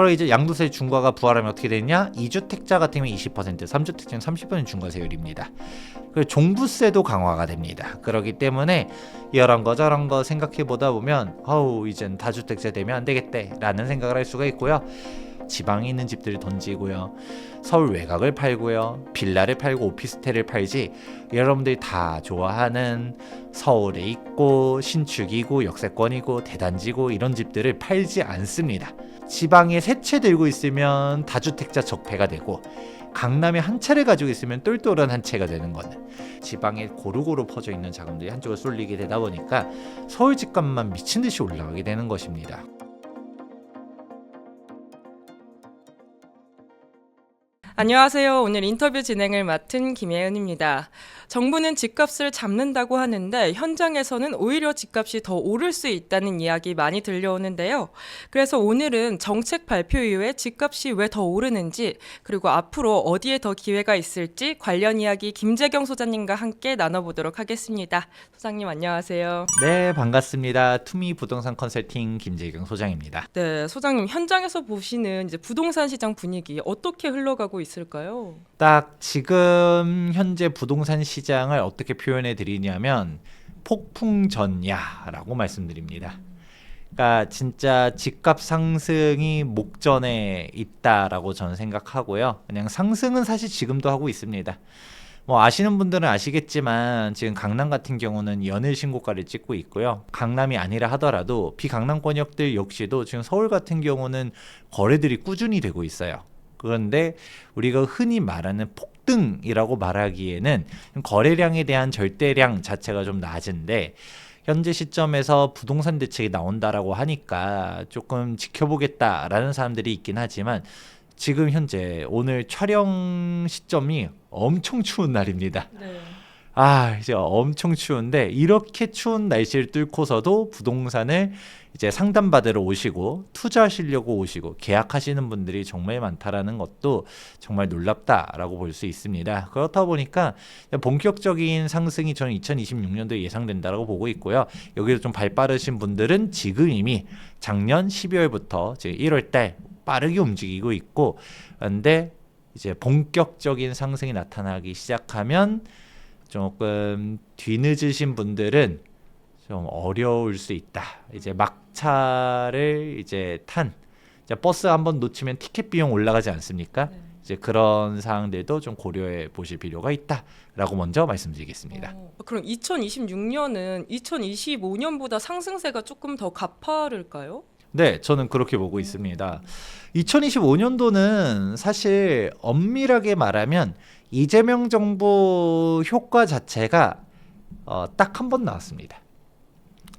그럼 이제 양도세 중과가 부활하면 어떻게 되느냐? 2주택자 같으면 20%, 3주택자는 30% 중과세율입니다. 그리고 종부세도 강화가 됩니다. 그렇기 때문에 이런 거 저런 거 생각해 보다 보면 이젠 다주택자 되면 안 되겠대 라는 생각을 할 수가 있고요. 지방에 있는 집들을 던지고요. 서울 외곽을 팔고요. 빌라를 팔고 오피스텔을 팔지 여러분들이 다 좋아하는 서울에 있고 신축이고 역세권이고 대단지고 이런 집들을 팔지 않습니다. 지방에 세 채 들고 있으면 다주택자 적폐가 되고 강남에 한 채를 가지고 있으면 똘똘한 한 채가 되는 거는 지방에 고루고루 퍼져 있는 자금들이 한쪽으로 쏠리게 되다 보니까 서울 집값만 미친 듯이 올라가게 되는 것입니다. 안녕하세요. 오늘 인터뷰 진행을 맡은 김예은입니다. 정부는 집값을 잡는다고 하는데 현장에서는 오히려 집값이 더 오를 수 있다는 이야기 많이 들려오는데요. 그래서 오늘은 정책 발표 이후에 집값이 왜 더 오르는지 그리고 앞으로 어디에 더 기회가 있을지 관련 이야기 김재경 소장님과 함께 나눠보도록 하겠습니다. 소장님 안녕하세요. 네, 반갑습니다. 투미 부동산 컨설팅 김재경 소장입니다. 네, 소장님 현장에서 보시는 이제 부동산 시장 분위기 어떻게 흘러가고 있을까요? 딱 지금 현재 부동산 시장을 어떻게 표현해 드리냐면 폭풍전야라고 말씀드립니다. 그러니까 진짜 집값 상승이 목전에 있다라고 저는 생각하고요. 그냥 상승은 사실 지금도 하고 있습니다. 뭐 아시는 분들은 아시겠지만 지금 강남 같은 경우는 연일 신고가를 찍고 있고요. 강남이 아니라 하더라도 비강남권역들 역시도 지금 서울 같은 경우는 거래들이 꾸준히 되고 있어요. 그런데 우리가 흔히 말하는 폭등이라고 말하기에는 거래량에 대한 절대량 자체가 좀 낮은데 현재 시점에서 부동산 대책이 나온다라고 하니까 조금 지켜보겠다라는 사람들이 있긴 하지만 지금 현재 오늘 촬영 시점이 엄청 추운 날입니다. 네. 이제 엄청 추운데 이렇게 추운 날씨를 뚫고서도 부동산을 이제 상담받으러 오시고 투자하시려고 오시고 계약하시는 분들이 정말 많다라는 것도 정말 놀랍다라고 볼 수 있습니다. 그렇다 보니까 본격적인 상승이 저는 2026년도에 예상된다라고 보고 있고요. 여기서 좀 발 빠르신 분들은 지금 이미 작년 12월부터 지금 1월 달 빠르게 움직이고 있고, 그런데 이제 본격적인 상승이 나타나기 시작하면 조금 뒤늦으신 분들은 좀 어려울 수 있다. 이제 막차를 이제 버스 한번 놓치면 티켓 비용 올라가지 않습니까? 네. 이제 그런 사항들도 좀 고려해 보실 필요가 있다라고 먼저 말씀드리겠습니다. 그럼 2026년은 2025년보다 상승세가 조금 더 가파를까요? 네, 저는 그렇게 보고 있습니다. 2025년도는 사실 엄밀하게 말하면 이재명 정부 효과 자체가 딱 한 번 나왔습니다.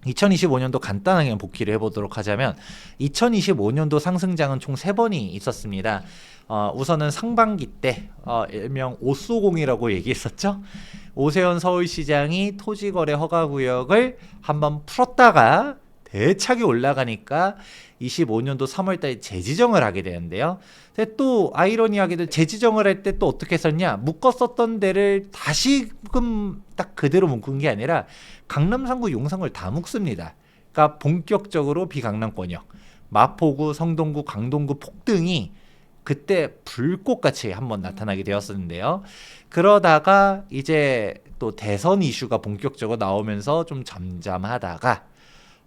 2025년도 간단하게 복기를 해보도록 하자면 2025년도 상승장은 총 3번이 있었습니다. 우선은 상반기 때 일명 오쏘공이라고 얘기했었죠. 오세훈 서울시장이 토지거래 허가구역을 한번 풀었다가 대차게 올라가니까 25년도 3월달에 재지정을 하게 되는데요. 근데 또 아이러니하게도 재지정을 할 때 또 어떻게 했었냐, 묶었었던 데를 다시금 딱 그대로 묶은 게 아니라 강남 3구 용산구를 다 묶습니다. 그러니까 본격적으로 비강남권역 마포구, 성동구, 강동구 폭등이 그때 불꽃같이 한번 나타나게 되었었는데요. 그러다가 이제 또 대선 이슈가 본격적으로 나오면서 좀 잠잠하다가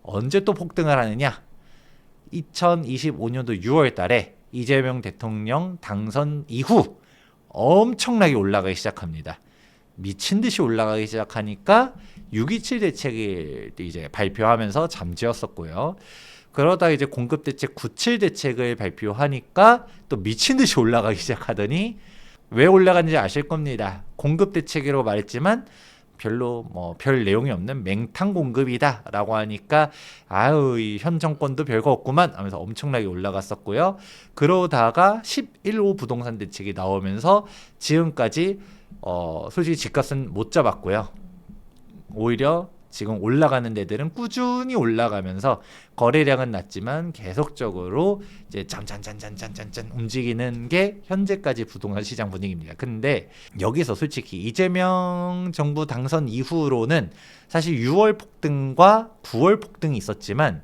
언제 또 폭등을 하느냐, 2025년도 6월 달에 이재명 대통령 당선 이후 엄청나게 올라가기 시작합니다. 미친 듯이 올라가기 시작하니까 6.27 대책을 이제 발표하면서 잠재웠었고요. 그러다 이제 공급 대책 9.7 대책을 발표하니까 또 미친 듯이 올라가기 시작하더니 왜 올라간지 아실 겁니다. 공급 대책이라고 말했지만 별로 별 내용이 없는 맹탕 공급이다라고 하니까 이 현 정권도 별거 없구만 하면서 엄청나게 올라갔었고요. 그러다가 11호 부동산 대책이 나오면서 지금까지 솔직히 집값은 못 잡았고요. 오히려 지금 올라가는 데들은 꾸준히 올라가면서 거래량은 낮지만 계속적으로 이제 짠짠짠짠짠짠 움직이는 게 현재까지 부동산 시장 분위기입니다. 근데 여기서 솔직히 이재명 정부 당선 이후로는 사실 6월 폭등과 9월 폭등이 있었지만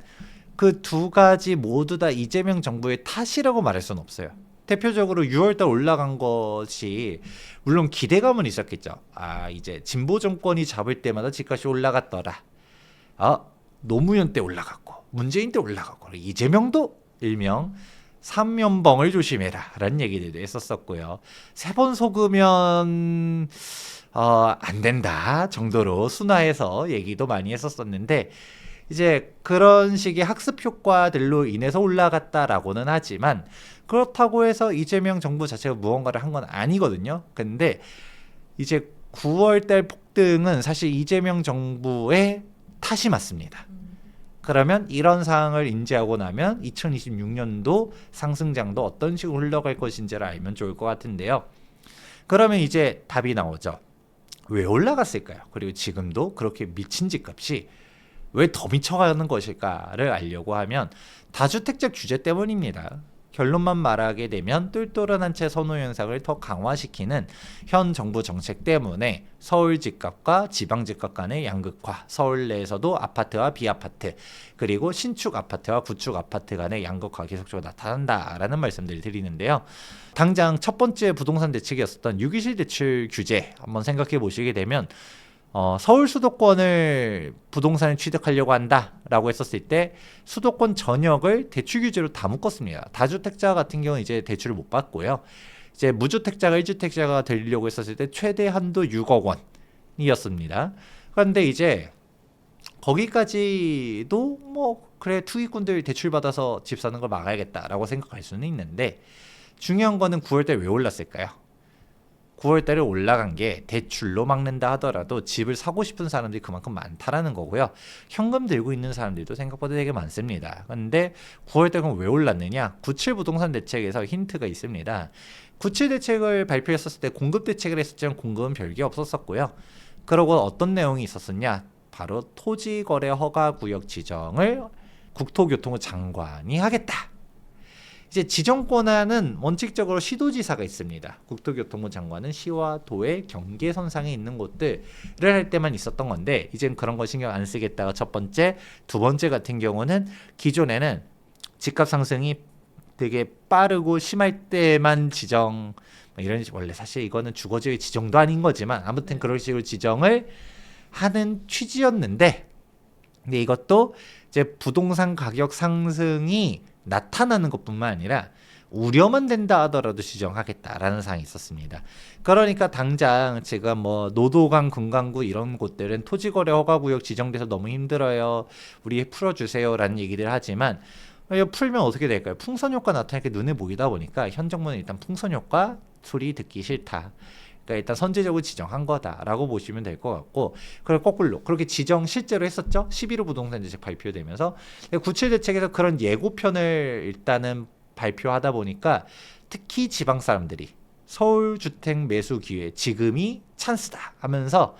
그 두 가지 모두 다 이재명 정부의 탓이라고 말할 수는 없어요. 대표적으로 6월달 올라간 것이 물론 기대감은 있었겠죠. 이제 진보 정권이 잡을 때마다 집값이 올라갔더라. 노무현 때 올라갔고 문재인 때 올라갔고 이재명도 일명 삼연봉을 조심해라 라는 얘기들도 했었었고요. 세 번 속으면 안 된다 정도로 순화해서 얘기도 많이 했었었는데 이제 그런 식의 학습 효과들로 인해서 올라갔다라고는 하지만 그렇다고 해서 이재명 정부 자체가 무언가를 한 건 아니거든요. 근데 이제 9월달 폭등은 사실 이재명 정부의 탓이 맞습니다. 그러면 이런 상황을 인지하고 나면 2026년도 상승장도 어떤 식으로 흘러갈 것인지를 알면 좋을 것 같은데요. 그러면 이제 답이 나오죠. 왜 올라갔을까요? 그리고 지금도 그렇게 미친 집값이 왜 더 미쳐가는 것일까를 알려고 하면 다주택자 규제 때문입니다. 결론만 말하게 되면 똘똘한 한 채 선호 현상을 더 강화시키는 현 정부 정책 때문에 서울 집값과 지방 집값 간의 양극화, 서울 내에서도 아파트와 비아파트, 그리고 신축 아파트와 구축 아파트 간의 양극화 계속적으로 나타난다라는 말씀들을 드리는데요. 당장 첫 번째 부동산 대책이었었던 유기실 대출 규제 한번 생각해 보시게 되면 서울 수도권을 부동산을 취득하려고 한다라고 했었을 때 수도권 전역을 대출 규제로 다 묶었습니다. 다주택자 같은 경우는 이제 대출을 못 받고요. 이제 무주택자가 1주택자가 되려고 했었을 때 최대 한도 6억 원이었습니다. 그런데 이제 거기까지도 그래 투기꾼들 대출 받아서 집 사는 걸 막아야겠다라고 생각할 수는 있는데 중요한 거는 9월달에 왜 올랐을까요? 9월달에 올라간 게 대출로 막는다 하더라도 집을 사고 싶은 사람들이 그만큼 많다라는 거고요. 현금 들고 있는 사람들도 생각보다 되게 많습니다. 그런데 9월달은 왜 올랐느냐? 97 부동산 대책에서 힌트가 있습니다. 97 대책을 발표했었을 때 공급 대책을 했었지만 공급은 별게 없었었고요. 그러고 어떤 내용이 있었었냐? 바로 토지거래 허가구역 지정을 국토교통부 장관이 하겠다. 이제 지정 권한은 원칙적으로 시도지사가 있습니다. 국토교통부 장관은 시와 도의 경계선상에 있는 곳들을 할 때만 있었던 건데 이제는 그런 거 신경 안 쓰겠다가 첫 번째, 두 번째 같은 경우는 기존에는 집값 상승이 되게 빠르고 심할 때만 지정 이런 원래 사실 이거는 주거지의 지정도 아닌 거지만 아무튼 그런 식으로 지정을 하는 취지였는데 근데 이것도 이제 부동산 가격 상승이 나타나는 것뿐만 아니라 우려만 된다 하더라도 지정하겠다라는 사항이 있었습니다. 그러니까 당장 제가 노도강, 금강구 이런 곳들은 토지거래 허가구역 지정돼서 너무 힘들어요. 우리 풀어주세요라는 얘기를 하지만 풀면 어떻게 될까요? 풍선효과 나타나게 눈에 보이다 보니까 현 정부는 일단 풍선효과 소리 듣기 싫다. 그러니까 일단 선제적으로 지정한 거다라고 보시면 될 것 같고 그걸 거꾸로 그렇게 지정 실제로 했었죠. 11호 부동산 대책 발표되면서 97 대책에서 그런 예고편을 일단은 발표하다 보니까 특히 지방 사람들이 서울 주택 매수 기회 지금이 찬스다 하면서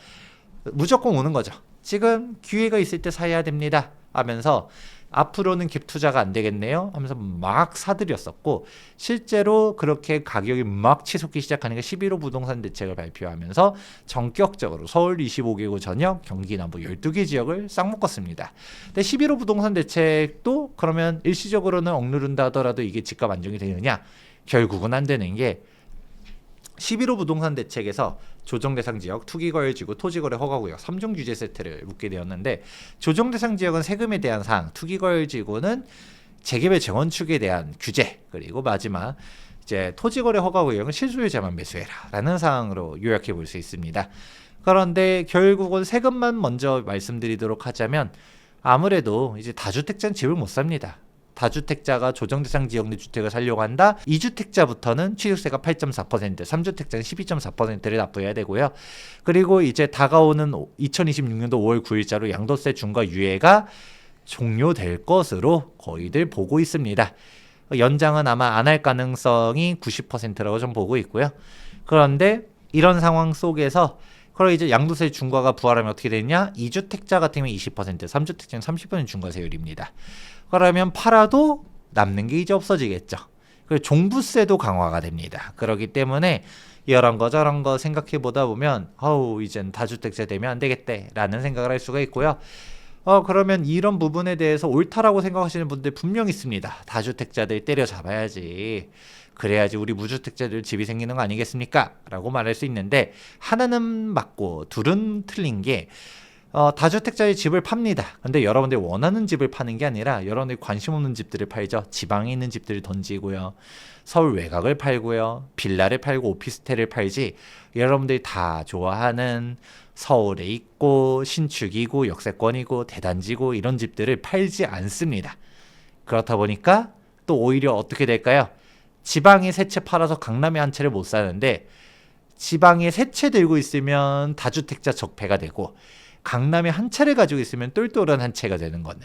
무조건 오는 거죠. 지금 기회가 있을 때 사야 됩니다 하면서 앞으로는 갭 투자가 안 되겠네요 하면서 막 사들였었고 실제로 그렇게 가격이 막 치솟기 시작하는 게 11호 부동산 대책을 발표하면서 전격적으로 서울 25개구 전역, 경기 남부 12개 지역을 싹 묶었습니다. 근데 11호 부동산 대책도 그러면 일시적으로는 억누른다 하더라도 이게 집값 안정이 되느냐? 결국은 안 되는 게 11호 부동산 대책에서 조정대상 지역, 투기거래지구, 토지거래 허가구역 3종 규제 세트를 묶게 되었는데 조정대상 지역은 세금에 대한 사항, 투기거래지구는 재개발 재건축에 대한 규제, 그리고 마지막 이제 토지거래 허가구역은 실소유자만 매수해라라는 사항으로 요약해 볼 수 있습니다. 그런데 결국은 세금만 먼저 말씀드리도록 하자면 아무래도 이제 다주택자는 집을 못 삽니다. 다주택자가 조정대상 지역 내 주택을 살려고 한다. 2주택자부터는 취득세가 8.4%, 3주택자는 12.4%를 납부해야 되고요. 그리고 이제 다가오는 2026년도 5월 9일자로 양도세 중과 유예가 종료될 것으로 거의들 보고 있습니다. 연장은 아마 안 할 가능성이 90%라고 좀 보고 있고요. 그런데 이런 상황 속에서 그럼 이제 양도세 중과가 부활하면 어떻게 되느냐? 2주택자 같은 경우는 20%, 3주택자는 30% 중과세율입니다. 그러면 팔아도 남는 게 이제 없어지겠죠. 그리고 종부세도 강화가 됩니다. 그렇기 때문에 이런 거 저런 거 생각해 보다 보면 이젠 다주택자 되면 안 되겠다라는 생각을 할 수가 있고요. 그러면 이런 부분에 대해서 옳다라고 생각하시는 분들 분명 있습니다. 다주택자들 때려잡아야지. 그래야지 우리 무주택자들 집이 생기는 거 아니겠습니까? 라고 말할 수 있는데 하나는 맞고 둘은 틀린 게 다주택자의 집을 팝니다. 근데 여러분들이 원하는 집을 파는 게 아니라 여러분들이 관심 없는 집들을 팔죠. 지방에 있는 집들을 던지고요. 서울 외곽을 팔고요. 빌라를 팔고 오피스텔을 팔지 여러분들이 다 좋아하는 서울에 있고 신축이고 역세권이고 대단지고 이런 집들을 팔지 않습니다. 그렇다 보니까 또 오히려 어떻게 될까요? 지방에 세 채 팔아서 강남에 한 채를 못 사는데 지방에 세 채 들고 있으면 다주택자 적폐가 되고 강남에 한 채를 가지고 있으면 똘똘한 한 채가 되는 거는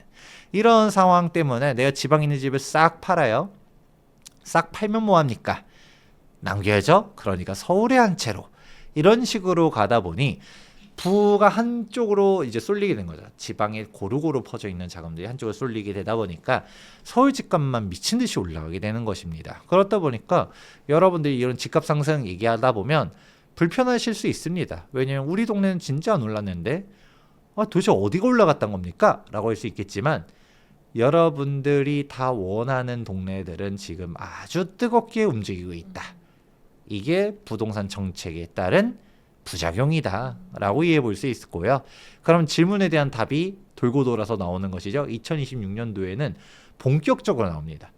이런 상황 때문에 내가 지방에 있는 집을 싹 팔아요. 싹 팔면 뭐합니까? 남겨야죠. 그러니까 서울에 한 채로 이런 식으로 가다 보니 부가 한쪽으로 이제 쏠리게 된 거죠. 지방에 고루고루 퍼져 있는 자금들이 한쪽으로 쏠리게 되다 보니까 서울 집값만 미친 듯이 올라가게 되는 것입니다. 그렇다 보니까 여러분들이 이런 집값 상승 얘기하다 보면 불편하실 수 있습니다. 왜냐하면 우리 동네는 진짜 안 올랐는데 도대체 어디가 올라갔단 겁니까? 라고 할 수 있겠지만 여러분들이 다 원하는 동네들은 지금 아주 뜨겁게 움직이고 있다. 이게 부동산 정책에 따른 부작용이다 라고 이해해 볼 수 있고요. 그럼 질문에 대한 답이 돌고 돌아서 나오는 것이죠. 2026년도에는 본격적으로 나옵니다.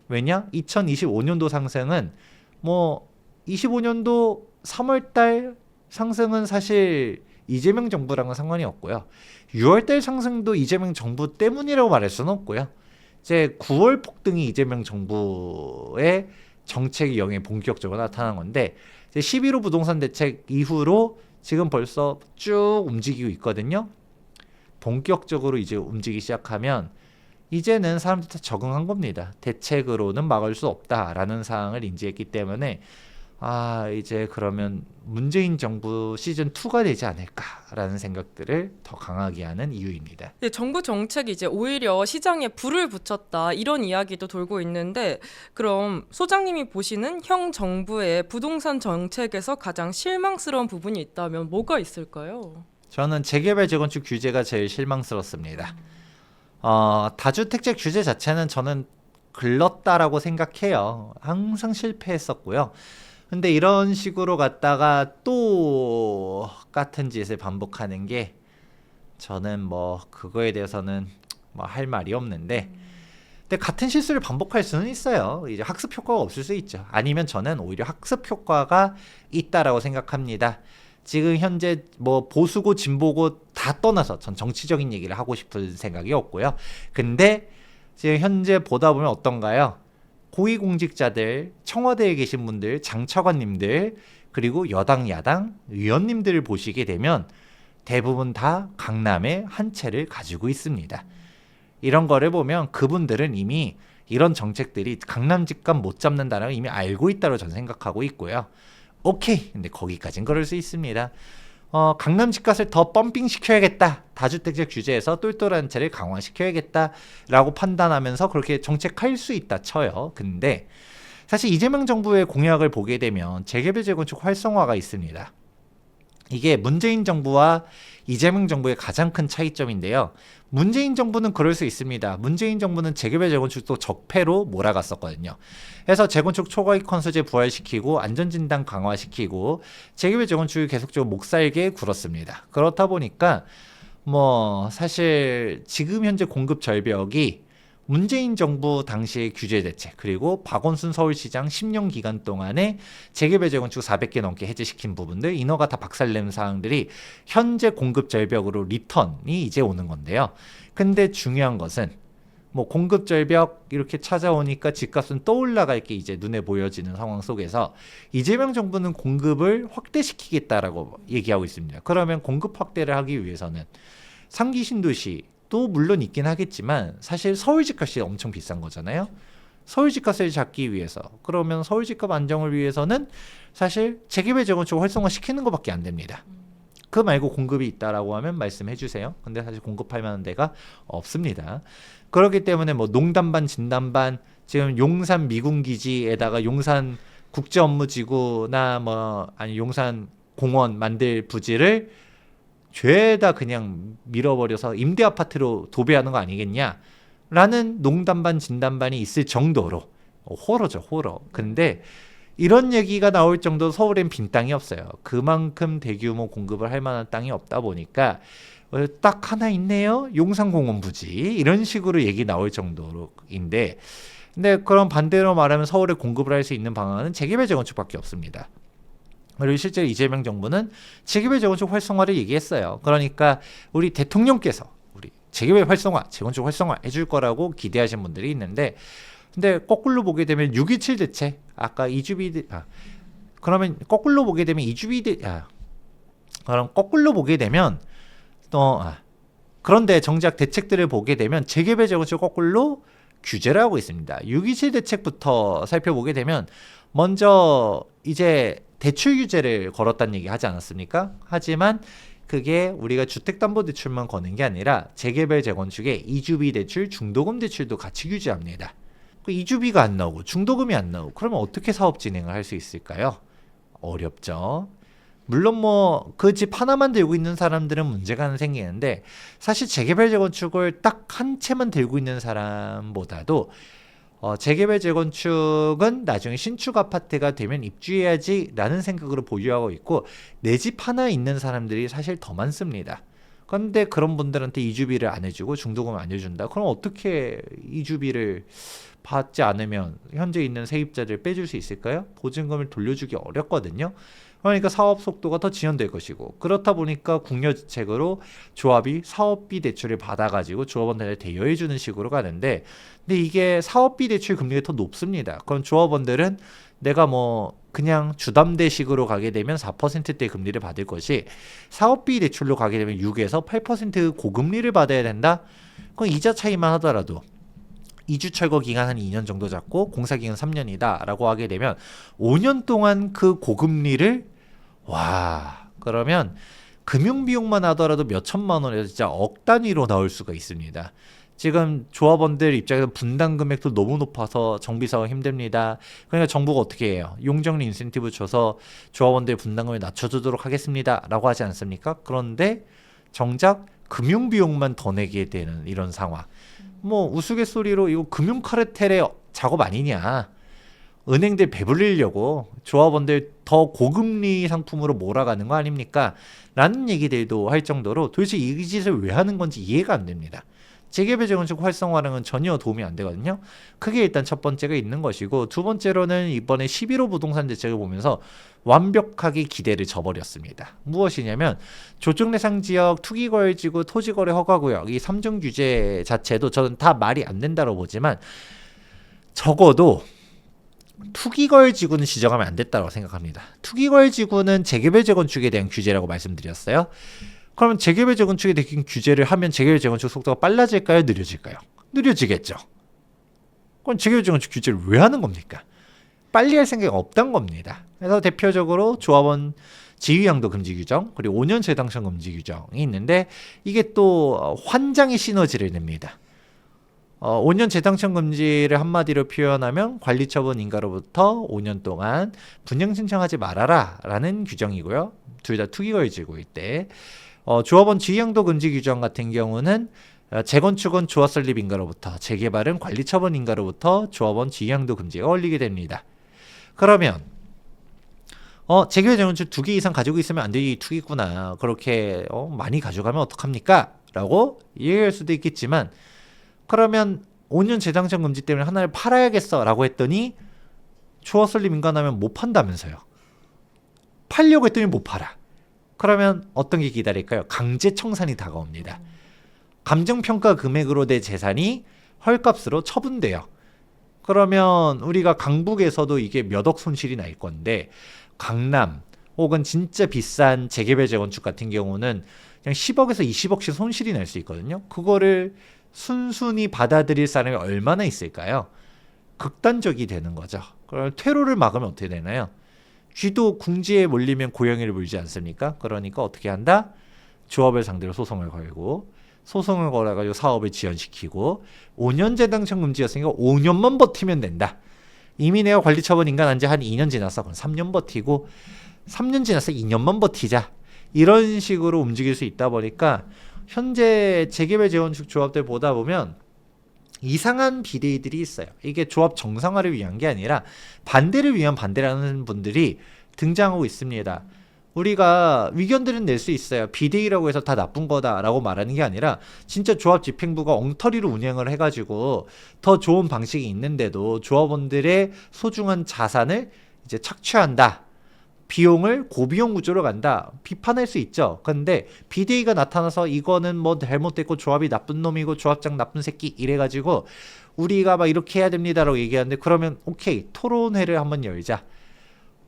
왜냐? 2025년도 상승은 25년도 3월달 상승은 사실 이재명 정부랑은 상관이 없고요. 6월달 상승도 이재명 정부 때문이라고 말할 수는 없고요. 이제 9월 폭등이 이재명 정부의 정책 영향이 본격적으로 나타난 건데 11호 부동산 대책 이후로 지금 벌써 쭉 움직이고 있거든요. 본격적으로 이제 움직이기 시작하면 이제는 사람들 다 적응한 겁니다. 대책으로는 막을 수 없다라는 사항을 인지했기 때문에 이제 그러면 문재인 정부 시즌2가 되지 않을까라는 생각들을 더 강하게 하는 이유입니다. 네, 정부 정책이 이제 오히려 시장에 불을 붙였다 이런 이야기도 돌고 있는데 그럼 소장님이 보시는 형 정부의 부동산 정책에서 가장 실망스러운 부분이 있다면 뭐가 있을까요? 저는 재개발 재건축 규제가 제일 실망스럽습니다. 다주택자 규제 자체는 저는 글렀다라고 생각해요. 항상 실패했었고요. 근데 이런 식으로 갔다가 또 같은 짓을 반복하는 게 저는 그거에 대해서는 할 말이 없는데 근데 같은 실수를 반복할 수는 있어요. 이제 학습 효과가 없을 수 있죠. 아니면 저는 오히려 학습 효과가 있다라고 생각합니다. 지금 현재 보수고 진보고 다 떠나서 전 정치적인 얘기를 하고 싶은 생각이 없고요. 근데 지금 현재 보다 보면 어떤가요? 고위공직자들, 청와대에 계신 분들, 장차관님들, 그리고 여당, 야당, 의원님들을 보시게 되면 대부분 다 강남에 한 채를 가지고 있습니다. 이런 거를 보면 그분들은 이미 이런 정책들이 강남 집값 못 잡는다는 걸 이미 알고 있다고 저는 생각하고 있고요. 오케이. 근데 거기까진 그럴 수 있습니다. 강남 집값을 더 펌핑 시켜야겠다. 다주택자 규제에서 똘똘한 채를 강화시켜야겠다라고 판단하면서 그렇게 정책할 수 있다 쳐요. 근데 사실 이재명 정부의 공약을 보게 되면 재개발 재건축 활성화가 있습니다. 이게 문재인 정부와 이재명 정부의 가장 큰 차이점인데요. 문재인 정부는 그럴 수 있습니다. 문재인 정부는 재개발 재건축도 적폐로 몰아갔었거든요. 그래서 재건축 초과이익 컨소제 부활시키고 안전진단 강화시키고 재개발 재건축을 계속적으로 목살게 굴었습니다. 그렇다 보니까 사실 지금 현재 공급 절벽이 문재인 정부 당시의 규제 대책 그리고 박원순 서울시장 10년 기간 동안에 재개발 재건축 400개 넘게 해제시킨 부분들 인허가 다 박살낸 사항들이 현재 공급 절벽으로 리턴이 이제 오는 건데요. 근데 중요한 것은 공급 절벽 이렇게 찾아오니까 집값은 또 올라갈 게 이제 눈에 보여지는 상황 속에서 이재명 정부는 공급을 확대시키겠다라고 얘기하고 있습니다. 그러면 공급 확대를 하기 위해서는 3기 신도시 또 물론 있긴 하겠지만 사실 서울 집값이 엄청 비싼 거잖아요. 서울 집값을 잡기 위해서 그러면 서울 집값 안정을 위해서는 사실 재개발 재건축 활성화 시키는 것밖에 안 됩니다. 그 말고 공급이 있다라고 하면 말씀해 주세요. 근데 사실 공급할 만한 데가 없습니다. 그렇기 때문에 농담 반 진담 반 지금 용산 미군기지에다가 용산 국제업무지구나 아니 용산 공원 만들 부지를 죄다 그냥 밀어버려서 임대 아파트로 도배하는 거 아니겠냐라는 농담 반 진담 반이 있을 정도로 호러죠, 호러. 근데 이런 얘기가 나올 정도로 서울엔 빈 땅이 없어요. 그만큼 대규모 공급을 할 만한 땅이 없다 보니까 딱 하나 있네요. 용산공원 부지 이런 식으로 얘기 나올 정도인데, 근데 그럼 반대로 말하면 서울에 공급을 할 수 있는 방안은 재개발 재건축밖에 없습니다. 그리고 실제로 이재명 정부는 재개발 재건축 활성화를 얘기했어요. 그러니까 우리 대통령께서 우리 재개발 활성화, 재건축 활성화 해줄 거라고 기대하신 분들이 있는데, 근데 거꾸로 보게 되면 6.27 대책, 아까 이주비, 그러면 거꾸로 보게 되면 그럼 거꾸로 보게 되면 그런데 정작 대책들을 보게 되면 재개발 재건축 거꾸로 규제를 하고 있습니다. 6.27 대책부터 살펴보게 되면 먼저 이제 대출 규제를 걸었다는 얘기 하지 않았습니까? 하지만 그게 우리가 주택담보대출만 거는 게 아니라 재개발 재건축에 이주비 대출, 중도금 대출도 같이 규제합니다. 그 이주비가 안 나오고 중도금이 안 나오고 그러면 어떻게 사업 진행을 할 수 있을까요? 어렵죠. 물론 뭐 그 집 하나만 들고 있는 사람들은 문제가 안 생기는데, 사실 재개발 재건축을 딱 한 채만 들고 있는 사람보다도 재개발 재건축은 나중에 신축 아파트가 되면 입주해야지 라는 생각으로 보유하고 있고, 내 집 하나 있는 사람들이 사실 더 많습니다. 그런데 그런 분들한테 이주비를 안 해주고 중도금을 안 해준다. 그럼 어떻게 이주비를 받지 않으면 현재 있는 세입자를 빼줄 수 있을까요? 보증금을 돌려주기 어렵거든요. 그러니까 사업 속도가 더 지연될 것이고, 그렇다 보니까 국려지책으로 조합이 사업비 대출을 받아가지고 조합원들을 대여해주는 식으로 가는데, 근데 이게 사업비 대출 금리가 더 높습니다. 그럼 조합원들은 내가 뭐 그냥 주담대식으로 가게 되면 4%대 금리를 받을 것이, 사업비 대출로 가게 되면 6에서 8% 고금리를 받아야 된다? 그럼 이자 차이만 하더라도 이주 철거 기간 한 2년 정도 잡고 공사 기간 3년이다 라고 하게 되면 5년 동안 그 고금리를, 그러면 금융비용만 하더라도 몇 천만 원에서 진짜 억 단위로 나올 수가 있습니다. 지금 조합원들 입장에서 분담 금액도 너무 높아서 정비사가 힘듭니다. 그러니까 정부가 어떻게 해요? 용적률 인센티브 줘서 조합원들 분담금을 낮춰주도록 하겠습니다 라고 하지 않습니까? 그런데 정작 금융비용만 더 내게 되는 이런 상황. 뭐 우스갯소리로 이거 금융카르텔의 작업 아니냐, 은행들 배불리려고 조합원들 더 고금리 상품으로 몰아가는 거 아닙니까? 라는 얘기들도 할 정도로 도대체 이 짓을 왜 하는 건지 이해가 안 됩니다. 재개발 재건축 활성화랑은 전혀 도움이 안 되거든요. 그게 일단 첫 번째가 있는 것이고, 두 번째로는 이번에 11호 부동산 대책을 보면서 완벽하게 기대를 저버렸습니다. 무엇이냐면 조정대상 지역, 투기거래지구, 토지거래 허가구역 이 3종 규제 자체도 저는 다 말이 안 된다고 보지만, 적어도 투기거래지구는 지정하면 안 됐다고 생각합니다. 투기거래지구는 재개발 재건축에 대한 규제라고 말씀드렸어요. 그러면 재개발 재건축에 대한 규제를 하면 재개발 재건축 속도가 빨라질까요? 느려질까요? 느려지겠죠. 그럼 재개발 재건축 규제를 왜 하는 겁니까? 빨리 할 생각이 없단 겁니다. 그래서 대표적으로 조합원 지위양도 금지 규정, 그리고 5년 재당첨 금지 규정이 있는데, 이게 또 환장의 시너지를 냅니다. 5년 재당첨 금지를 한마디로 표현하면 관리처분 인가로부터 5년 동안 분양 신청하지 말아라 라는 규정이고요. 둘 다 투기거래지구일 때. 조합원 지위양도 금지 규정 같은 경우는 재건축은 조합 설립 인가로부터, 재개발은 관리처분 인가로부터 조합원 지위양도 금지가 걸리게 됩니다. 그러면 재개발 재건축 2개 이상 가지고 있으면 안 되지, 투기구나. 그렇게 많이 가져가면 어떡합니까? 라고 얘기할 수도 있겠지만, 그러면 5년 재당첨 금지 때문에 하나를 팔아야겠어 라고 했더니 조합 설립 인가 나면 못 판다면서요. 팔려고 했더니 못 팔아. 그러면 어떤 게 기다릴까요? 강제 청산이 다가옵니다. 감정평가 금액으로 된 재산이 헐값으로 처분돼요. 그러면 우리가 강북에서도 이게 몇 억 손실이 날 건데, 강남 혹은 진짜 비싼 재개발 재건축 같은 경우는 그냥 10억에서 20억씩 손실이 날 수 있거든요. 그거를 순순히 받아들일 사람이 얼마나 있을까요? 극단적이 되는 거죠. 그럼 퇴로를 막으면 어떻게 되나요? 쥐도 궁지에 몰리면 고양이를 물지 않습니까? 그러니까 어떻게 한다? 조합을 상대로 소송을 걸고, 소송을 걸어가지고 사업을 지연시키고, 5년 재당첨 금지였으니까 5년만 버티면 된다. 이미 내가 관리처분 인가난 지 한 2년 지났어. 그럼 3년 버티고, 3년 지났어 2년만 버티자. 이런 식으로 움직일 수 있다 보니까 현재 재개발 재건축 조합들 보다 보면 이상한 비대위들이 있어요. 이게 조합 정상화를 위한 게 아니라 반대를 위한 반대라는 분들이 등장하고 있습니다. 우리가 의견들은 낼 수 있어요. 비대위라고 해서 다 나쁜 거다라고 말하는 게 아니라 진짜 조합 집행부가 엉터리로 운영을 해가지고 더 좋은 방식이 있는데도 조합원들의 소중한 자산을 이제 착취한다. 비용을 고비용 구조로 간다. 비판할 수 있죠. 근데 비대위가 나타나서 이거는 뭐 잘못됐고 조합이 나쁜 놈이고 조합장 나쁜 새끼 이래가지고 우리가 막 이렇게 해야 됩니다라고 얘기하는데 그러면 오케이 토론회를 한번 열자.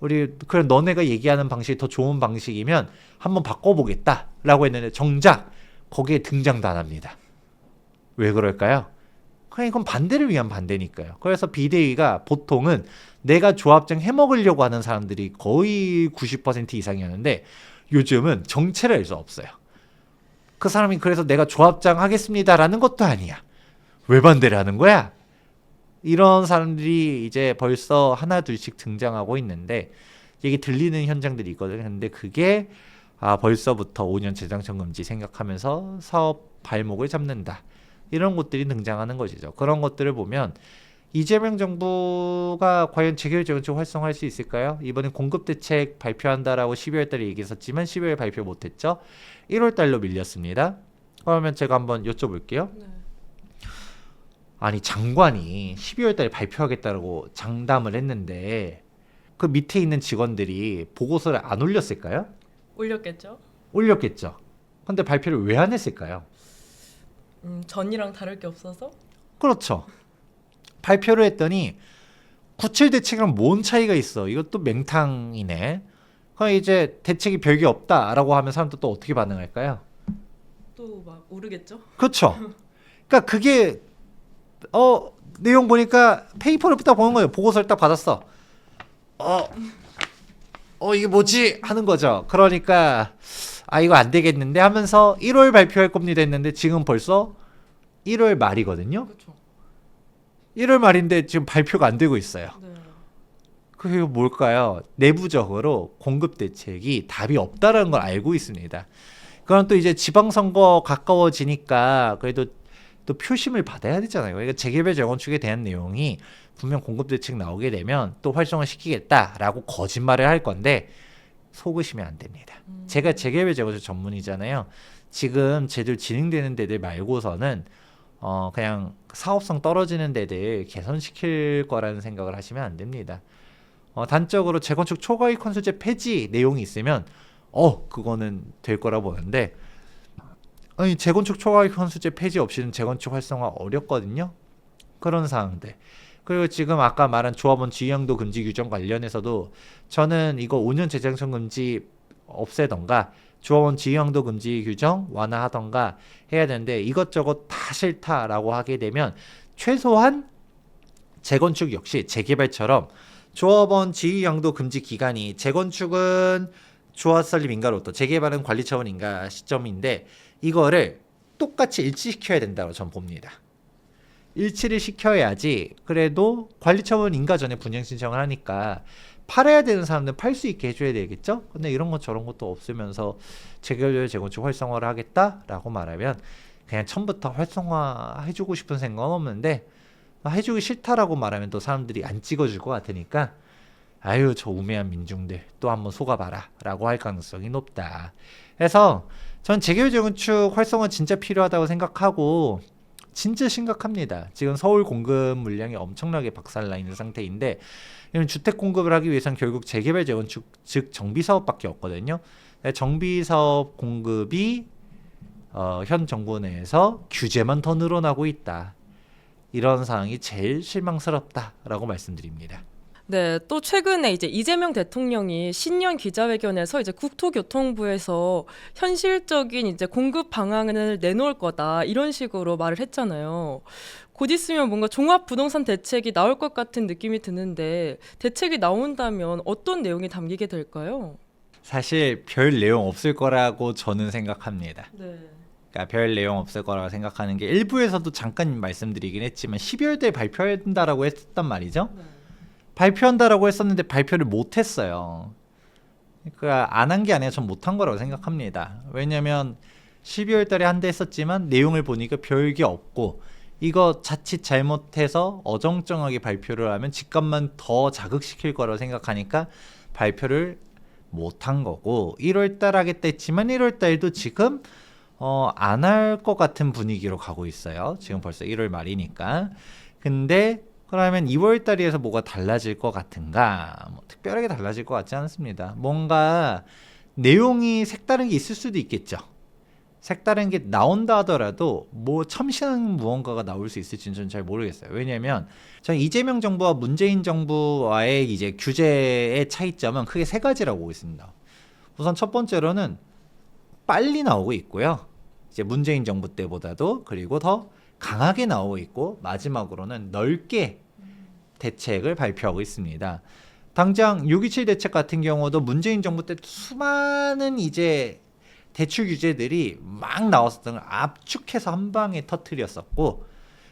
우리 그래 너네가 얘기하는 방식이 더 좋은 방식이면 한번 바꿔보겠다라고 했는데 정작 거기에 등장도 안 합니다. 왜 그럴까요? 그냥 이건 반대를 위한 반대니까요. 그래서 비대위가 보통은 내가 조합장 해먹으려고 하는 사람들이 거의 90% 이상이었는데 요즘은 정체를 알 수 없어요. 그 사람이 그래서 내가 조합장 하겠습니다라는 것도 아니야. 왜 반대를 하는 거야? 이런 사람들이 이제 벌써 하나 둘씩 등장하고 있는데 이게 들리는 현장들이 있거든요. 근데 그게 벌써부터 5년 재당청 금지 생각하면서 사업 발목을 잡는다. 이런 것들이 등장하는 것이죠. 그런 것들을 보면 이재명 정부가 과연 재개발 재건축 활성화할 수 있을까요? 이번에 공급대책 발표한다라고 12월 달에 얘기했었지만 12월 발표 못했죠. 1월 달로 밀렸습니다. 그러면 제가 한번 여쭤볼게요. 네. 아니 장관이 12월 달에 발표하겠다고 장담을 했는데 그 밑에 있는 직원들이 보고서를 안 올렸을까요? 올렸겠죠? 올렸겠죠. 근데 발표를 왜 안 했을까요? 전이랑 다를 게 없어서? 그렇죠. 발표를 했더니 97 대책이랑 뭔 차이가 있어. 이것도 맹탕이네. 그럼 이제 대책이 별게 없다라고 하면 사람들 또 어떻게 반응할까요? 또 막 오르겠죠? 그렇죠. 그러니까 그게 내용 보니까 페이퍼를 딱 보는 거예요. 보고서를 딱 받았어. 이게 뭐지? 하는 거죠. 그러니까 이거 안 되겠는데 하면서 1월 발표할 겁니다 했는데 지금 벌써 1월 말이거든요. 그렇죠. 1월 말인데 지금 발표가 안 되고 있어요. 네. 그게 뭘까요? 내부적으로 공급 대책이 답이 없다라는 걸 알고 있습니다. 그럼 또 이제 지방선거 가까워지니까 그래도 또 표심을 받아야 되잖아요. 그러니까 재개발 재건축에 대한 내용이 분명 공급 대책 나오게 되면 또 활성화 시키겠다라고 거짓말을 할 건데 속으시면 안 됩니다. 제가 재개발 재건축 전문이잖아요. 지금 제대로 진행되는 데들 말고서는 그냥 사업성 떨어지는 데들 개선시킬 거라는 생각을 하시면 안 됩니다. 단적으로 재건축 초과이익 환수제 폐지 내용이 있으면 그거는 될 거라 보는데 아니 재건축 초과이익 환수제 폐지 없이는 재건축 활성화 어렵거든요. 그런 사항들. 그리고 지금 아까 말한 조합원 지위양도 금지 규정 관련해서도 저는 이거 5년 재당청 금지 없애던가 조합원 지위양도 금지 규정 완화하던가 해야 되는데 이것저것 다 싫다라고 하게 되면 최소한 재건축 역시 재개발처럼 조합원 지위양도 금지 기간이 재건축은 조합 설립 인가로부터 재개발은 관리 차원 인가 시점인데 이거를 똑같이 일치시켜야 된다고 저는 봅니다. 일치를 시켜야지 그래도 관리 차원 인가 전에 분양 신청을 하니까 팔아야 되는 사람들은 팔 수 있게 해줘야 되겠죠? 근데 이런 것 저런 것도 없으면서 재개발 재건축 활성화를 하겠다라고 말하면 그냥 처음부터 활성화 해주고 싶은 생각은 없는데 해주기 싫다라고 말하면 또 사람들이 안 찍어줄 것 같으니까 아유 저 우매한 민중들 또 한번 속아봐라 라고 할 가능성이 높다. 그래서 전 재개발 재건축 활성화 진짜 필요하다고 생각하고 진짜 심각합니다. 지금 서울 공급 물량이 엄청나게 박살나 있는 상태인데 주택 공급을 하기 위해서는 결국 재개발 재건축 즉 정비사업밖에 없거든요. 정비사업 공급이 현 정부 내에서 규제만 더 늘어나고 있다. 이런 상황이 제일 실망스럽다라고 말씀드립니다. 네, 또 최근에 이제 이재명 대통령이 신년 기자회견에서 이제 국토교통부에서 현실적인 이제 공급 방안을 내놓을 거다 이런 식으로 말을 했잖아요. 곧 있으면 뭔가 종합부동산 대책이 나올 것 같은 느낌이 드는데 대책이 나온다면 어떤 내용이 담기게 될까요? 사실 별 내용 없을 거라고 저는 생각합니다. 네. 그러니까 별 내용 없을 거라고 생각하는 게 일부에서도 잠깐 말씀드리긴 했지만 12월 달에 발표한다라고 했단 말이죠. 네. 발표한다라고 했었는데 발표를 못 했어요. 그러니까 안 한 게 아니라 전 못한 거라고 생각합니다. 왜냐면 12월 달에 한 대 했었지만 내용을 보니까 별게 없고 이거 자칫 잘못해서 어정쩡하게 발표를 하면 집값만 더 자극시킬 거라고 생각하니까 발표를 못한 거고 1월 달 하겠다 했지만 1월 달도 지금 안 할 것 같은 분위기로 가고 있어요. 지금 벌써 1월 말이니까. 근데 그러면 2월 달에서 뭐가 달라질 것 같은가? 뭐 특별하게 달라질 것 같지 않습니다. 뭔가 내용이 색다른 게 있을 수도 있겠죠. 색다른 게 나온다 하더라도 뭐 참신한 무언가가 나올 수 있을지는 저는 잘 모르겠어요. 왜냐면 저는 이재명 정부와 문재인 정부와의 이제 규제의 차이점은 크게 세 가지라고 보고 있습니다. 우선 첫 번째로는 빨리 나오고 있고요. 이제 문재인 정부 때보다도 그리고 더 강하게 나오고 있고 마지막으로는 넓게 대책을 발표하고 있습니다. 당장 6.27 대책 같은 경우도 문재인 정부 때 수많은 이제 대출 규제들이 막 나왔었던 걸 압축해서 한 방에 터뜨렸었고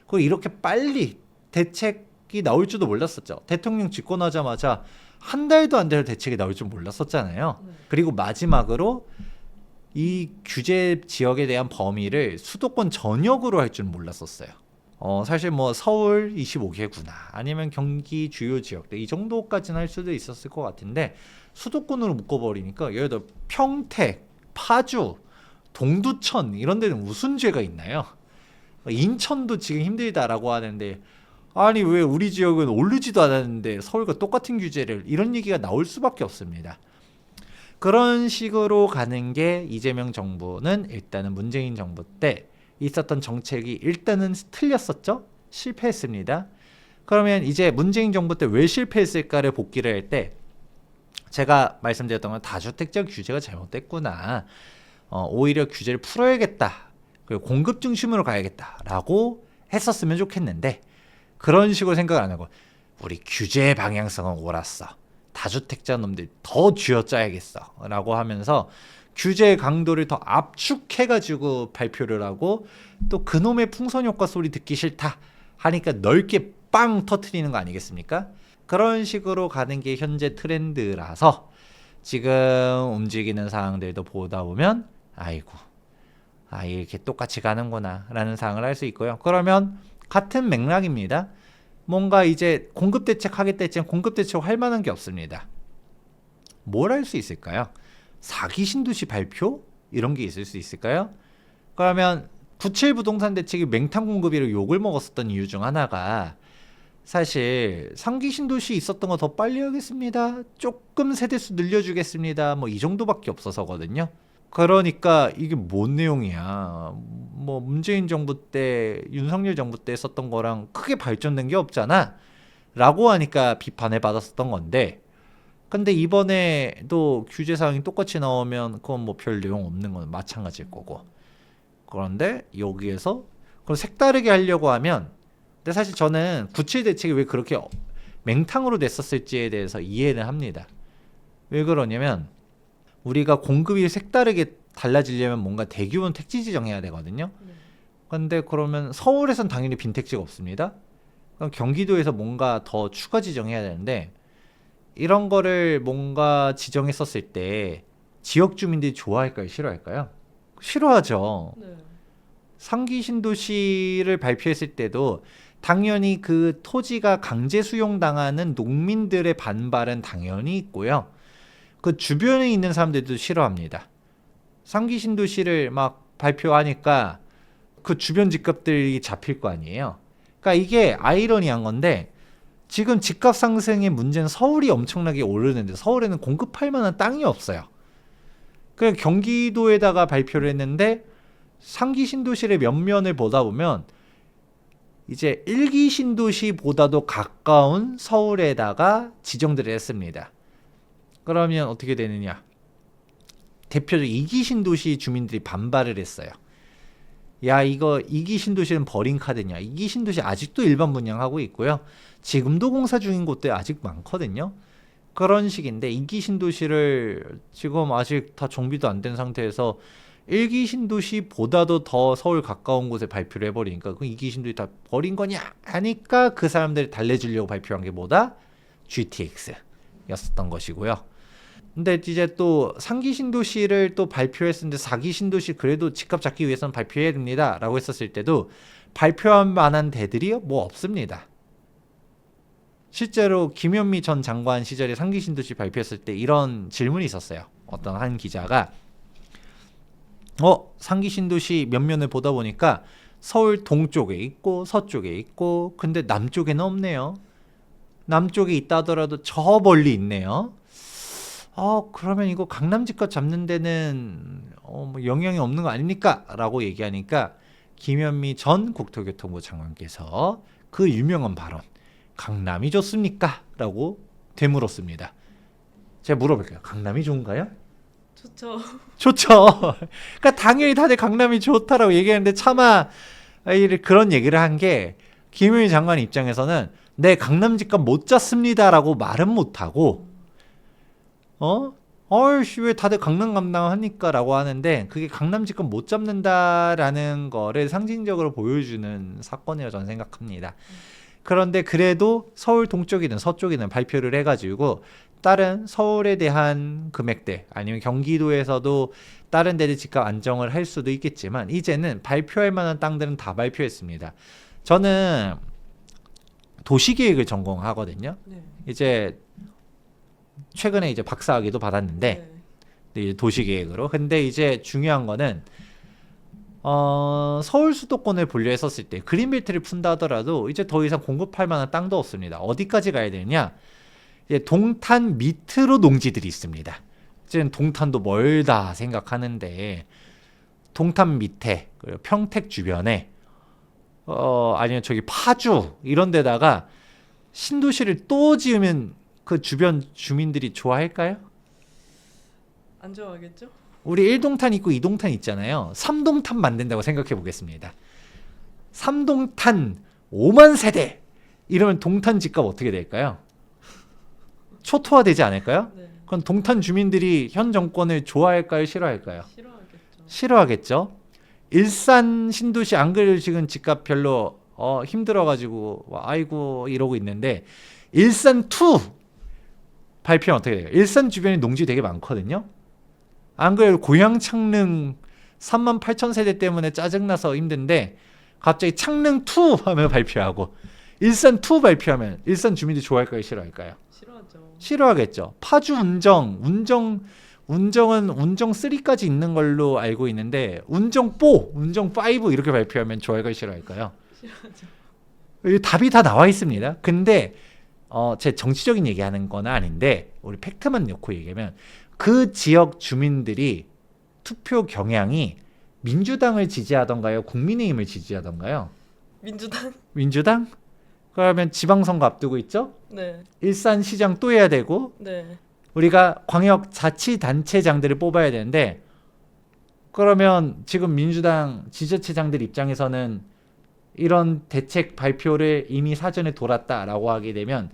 그리고 이렇게 빨리 대책이 나올 줄도 몰랐었죠. 대통령 집권하자마자 한 달도 안 될 대책이 나올 줄 몰랐었잖아요. 그리고 마지막으로 이 규제 지역에 대한 범위를 수도권 전역으로 할 줄 몰랐었어요. 사실 뭐 서울 25개구나 아니면 경기 주요 지역들 이 정도까지는 할 수도 있었을 것 같은데 수도권으로 묶어버리니까 예를 들어 평택, 파주, 동두천 이런 데는 무슨 죄가 있나요? 인천도 지금 힘들다라고 하는데 아니 왜 우리 지역은 오르지도 않았는데 서울과 똑같은 규제를 이런 얘기가 나올 수밖에 없습니다. 그런 식으로 가는 게 이재명 정부는 일단은 문재인 정부 때 있었던 정책이 일단은 틀렸었죠. 실패했습니다. 그러면 이제 문재인 정부 때 왜 실패했을까를 복기를 할 때 제가 말씀드렸던 건 다주택자 규제가 잘못됐구나. 오히려 규제를 풀어야겠다. 그리고 공급 중심으로 가야겠다라고 했었으면 좋겠는데 그런 식으로 생각을 안 하고 우리 규제의 방향성은 옳았어. 다주택자 놈들 더 쥐어짜야겠어 라고 하면서 규제의 강도를 더 압축해가지고 발표를 하고 또 그놈의 풍선 효과 소리 듣기 싫다 하니까 넓게 빵 터트리는 거 아니겠습니까? 그런 식으로 가는 게 현재 트렌드라서 지금 움직이는 상황들도 보다 보면 아이고 이렇게 똑같이 가는구나 라는 상황을 할 수 있고요. 그러면 같은 맥락입니다. 뭔가 이제 공급 대책 하겠다 했지만 공급 대책 할 만한 게 없습니다. 뭘 할 수 있을까요? 사기 신도시 발표? 이런 게 있을 수 있을까요? 그러면 97 부동산 대책이 맹탕 공급이로 욕을 먹었었던 이유 중 하나가 사실 상기 신도시 있었던 거 더 빨리 하겠습니다. 조금 세대수 늘려주겠습니다. 뭐 이 정도밖에 없어서거든요. 그러니까 이게 뭔 내용이야. 뭐 문재인 정부 때 윤석열 정부 때 썼던 거랑 크게 발전된 게 없잖아 라고 하니까 비판을 받았었던 건데 근데 이번에도 규제 사항이 똑같이 나오면 그건 뭐 별 내용 없는 건 마찬가지일 거고 그런데 여기에서 그럼 색다르게 하려고 하면 근데 사실 저는 97 대책이 왜 그렇게 맹탕으로 냈었을지에 대해서 이해는 합니다. 왜 그러냐면 우리가 공급이 색다르게 달라지려면 뭔가 대규모 택지 지정해야 되거든요. 근데 그러면 서울에선 당연히 빈택지가 없습니다. 그럼 경기도에서 뭔가 더 추가 지정해야 되는데 이런 거를 뭔가 지정했었을 때 지역 주민들이 좋아할까요? 싫어할까요? 싫어하죠. 네. 상기 신도시를 발표했을 때도 당연히 그 토지가 강제 수용당하는 농민들의 반발은 당연히 있고요. 그 주변에 있는 사람들도 싫어합니다. 상기 신도시를 막 발표하니까 그 주변 집값들이 잡힐 거 아니에요. 그러니까 이게 아이러니한 건데 지금 집값 상승의 문제는 서울이 엄청나게 오르는데 서울에는 공급할 만한 땅이 없어요. 그냥 경기도에다가 발표를 했는데 상기 신도시의 면면을 보다 보면 이제 1기 신도시보다도 가까운 서울에다가 지정들을 했습니다. 그러면 어떻게 되느냐? 대표적 2기 신도시 주민들이 반발을 했어요. 야 이거 2기 신도시는 버린 카드냐? 2기 신도시 아직도 일반 분양하고 있고요. 지금도 공사 중인 곳들 아직 많거든요. 그런 식인데 2기 신도시를 지금 아직 다 정비도 안 된 상태에서 1기 신도시보다도 더 서울 가까운 곳에 발표를 해버리니까 그 2기 신도시 다 버린 거냐 하니까 그 사람들을 달래주려고 발표한 게 뭐다? GTX였었던 것이고요. 근데 이제 또 3기 신도시를 또 발표했었는데 4기 신도시 그래도 집값 잡기 위해서는 발표해야 됩니다 라고 했었을 때도 발표할 만한 데들이 뭐 없습니다. 실제로 김현미 전 장관 시절에 3기 신도시 발표했을 때 이런 질문이 있었어요. 어떤 한 기자가 3기 신도시 면면을 보다 보니까 서울 동쪽에 있고 서쪽에 있고 근데 남쪽에는 없네요. 남쪽에 있다 하더라도 저 멀리 있네요. 그러면 이거 강남 집값 잡는 데는 뭐 영향이 없는 거 아닙니까? 라고 얘기하니까 김현미 전 국토교통부 장관께서 그 유명한 발언 강남이 좋습니까? 라고 되물었습니다. 제가 물어볼게요. 강남이 좋은가요? 좋죠. 좋죠. 그러니까 당연히 다들 강남이 좋다라고 얘기하는데 차마 그런 얘기를 한 게 김현미 장관 입장에서는 네 강남 집값 못 잡습니다라고 말은 못하고 왜 다들 강남 감당하니까라고 하는데 그게 강남 집값 못 잡는다라는 거를 상징적으로 보여주는 사건이라고 저는 생각합니다. 그런데 그래도 서울 동쪽이든 서쪽이든 발표를 해가지고 다른 서울에 대한 금액대 아니면 경기도에서도 다른 데를 집값 안정을 할 수도 있겠지만 이제는 발표할 만한 땅들은 다 발표했습니다. 저는 도시계획을 전공하거든요. 네. 이제 최근에 이제 박사학위도 받았는데 이제 도시계획으로. 근데 이제 중요한 거는 서울 수도권을 분류했었을 때 그린벨트를 푼다 하더라도 이제 더 이상 공급할 만한 땅도 없습니다. 어디까지 가야 되냐? 이제 동탄 밑으로 농지들이 있습니다. 이제는 동탄도 멀다 생각하는데 동탄 밑에 그리고 평택 주변에 아니면 저기 파주 이런 데다가 신도시를 또 지으면 그 주변 주민들이 좋아할까요? 안 좋아하겠죠? 우리 1동탄 있고 2동탄 있잖아요. 3동탄 만든다고 생각해 보겠습니다. 3동탄 5만 세대 이러면 동탄 집값 어떻게 될까요? 초토화되지 않을까요? 네. 그럼 동탄 주민들이 현 정권을 좋아할까요? 싫어할까요? 싫어하겠죠. 싫어하겠죠. 일산 신도시 안 그래도 지금 집값 별로 힘들어가지고 아이고 이러고 있는데 일산 2 발표는 어떻게 돼요? 일산 주변에 농지 되게 많거든요. 안 그래도 고양 창릉 3만 8천 세대 때문에 짜증나서 힘든데 갑자기 창릉 2 하면 발표하고 일산 2 발표하면 일산 주민들이 좋아할까요? 싫어할까요? 싫어하죠. 싫어하겠죠. 파주 운정은 운정 3까지 있는 걸로 알고 있는데 운정 4, 운정 5 이렇게 발표하면 좋아할까요? 싫어할까요? 싫어하죠. 답이 다 나와 있습니다. 근데 제 정치적인 얘기하는 건 아닌데 우리 팩트만 놓고 얘기하면 그 지역 주민들이 투표 경향이 민주당을 지지하던가요? 국민의힘을 지지하던가요? 민주당? 민주당? 그러면 지방선거 앞두고 있죠? 네. 일산시장 또 해야 되고 네. 우리가 광역자치단체장들을 뽑아야 되는데 그러면 지금 민주당 지자체장들 입장에서는 이런 대책 발표를 이미 사전에 돌았다라고 하게 되면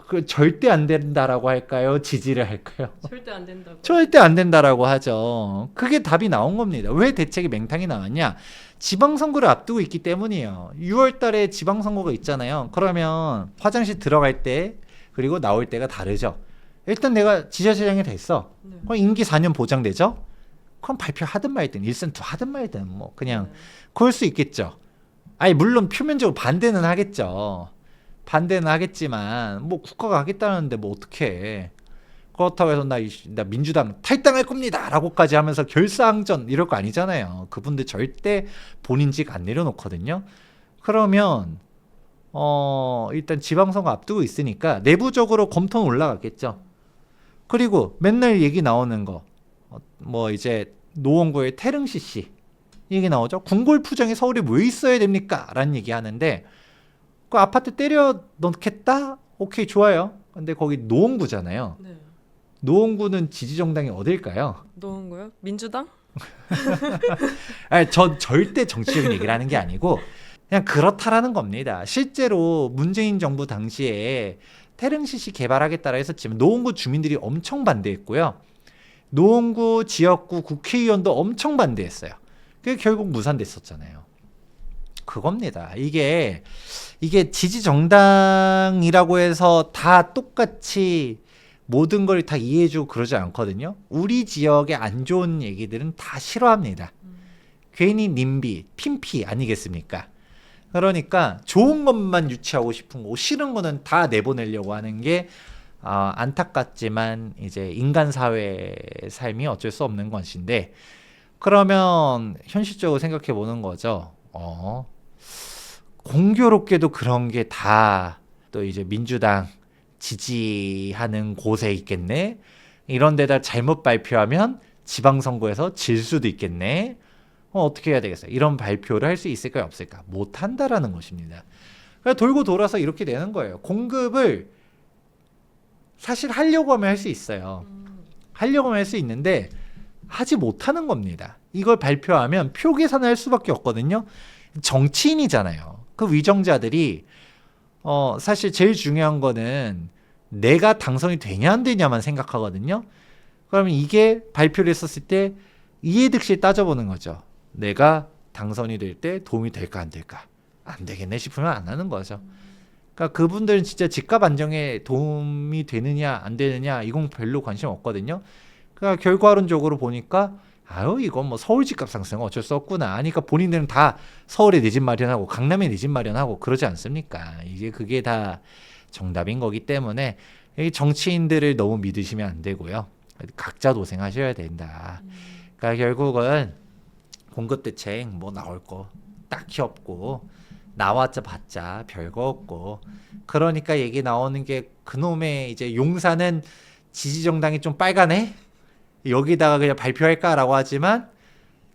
그 절대 안 된다라고 할까요? 지지를 할까요? 절대 안 된다고. 절대 안 된다라고 하죠. 그게 답이 나온 겁니다. 왜 대책이 맹탕이 나왔냐? 지방선거를 앞두고 있기 때문이에요. 6월 달에 지방선거가 있잖아요. 그러면 화장실 들어갈 때 그리고 나올 때가 다르죠. 일단 내가 지자체장이 됐어. 네. 그럼 임기 4년 보장되죠? 그럼 발표하든 말든 일선 투 하든 말든 뭐 그냥 네. 그럴 수 있겠죠. 아니 물론 표면적으로 반대는 하겠죠. 반대는 하겠지만 뭐 국가가 하겠다는데 뭐 어떡해. 그렇다고 해서 나 민주당 탈당할 겁니다 라고까지 하면서 결사항전 이럴 거 아니잖아요. 그분들 절대 본인직 안 내려놓거든요. 그러면 일단 지방선거 앞두고 있으니까 내부적으로 검토는 올라갔겠죠. 그리고 맨날 얘기 나오는 거 뭐 이제 노원구의 태릉 CC 얘기 나오죠. 궁궐푸정이 서울에 왜 있어야 됩니까? 라는 얘기 하는데 그 아파트 때려 넣겠다? 오케이 좋아요. 근데 거기 노원구잖아요. 네. 노원구는 지지정당이 어딜까요? 노원구요? 민주당? 아니, 전 절대 정치적인 얘기를 하는 게 아니고 그냥 그렇다라는 겁니다. 실제로 문재인 정부 당시에 태릉 CC 개발하겠다라 했었지만 노원구 주민들이 엄청 반대했고요. 노원구 지역구 국회의원도 엄청 반대했어요. 그게 결국 무산됐었잖아요. 그겁니다. 이게 지지정당이라고 해서 다 똑같이 모든 걸 다 이해해주고 그러지 않거든요. 우리 지역의 안 좋은 얘기들은 다 싫어합니다. 괜히 님비, 핀피 아니겠습니까? 그러니까 좋은 것만 유치하고 싶은 거고 싫은 거는 다 내보내려고 하는 게 안타깝지만 이제 인간 사회의 삶이 어쩔 수 없는 것인데, 그러면 현실적으로 생각해 보는 거죠. 공교롭게도 그런 게 다 또 이제 민주당 지지하는 곳에 있겠네. 이런 데다 잘못 발표하면 지방선거에서 질 수도 있겠네. 어떻게 해야 되겠어요? 이런 발표를 할 수 있을까요? 없을까? 못한다라는 것입니다. 그러니까 돌고 돌아서 이렇게 되는 거예요. 공급을 사실 하려고 하면 할 수 있어요. 하려고 하면 할 수 있는데 하지 못하는 겁니다. 이걸 발표하면 표 계산을 할 수밖에 없거든요. 정치인이잖아요. 그 위정자들이 사실 제일 중요한 거는 내가 당선이 되냐 안 되냐만 생각하거든요. 그러면 이게 발표를 했었을 때 이해득실 따져보는 거죠. 내가 당선이 될 때 도움이 될까 안 될까? 안 되겠네 싶으면 안 하는 거죠. 그러니까 그분들은 진짜 집값 안정에 도움이 되느냐 안 되느냐 이건 별로 관심 없거든요. 그러니까 결과론적으로 보니까 이건 뭐 서울 집값 상승은 어쩔 수 없구나. 그러니까 본인들은 다 서울에 내 집 마련하고 강남에 내 집 마련하고 그러지 않습니까? 이게 그게 다 정답인 거기 때문에 이 정치인들을 너무 믿으시면 안 되고요. 각자 도생하셔야 된다. 그러니까 결국은 공급 대책 뭐 나올 거 딱히 없고 나왔자 봤자 별거 없고, 그러니까 얘기 나오는 게 그놈의 이제 용산은 지지정당이 좀 빨가네? 여기다가 그냥 발표할까라고 하지만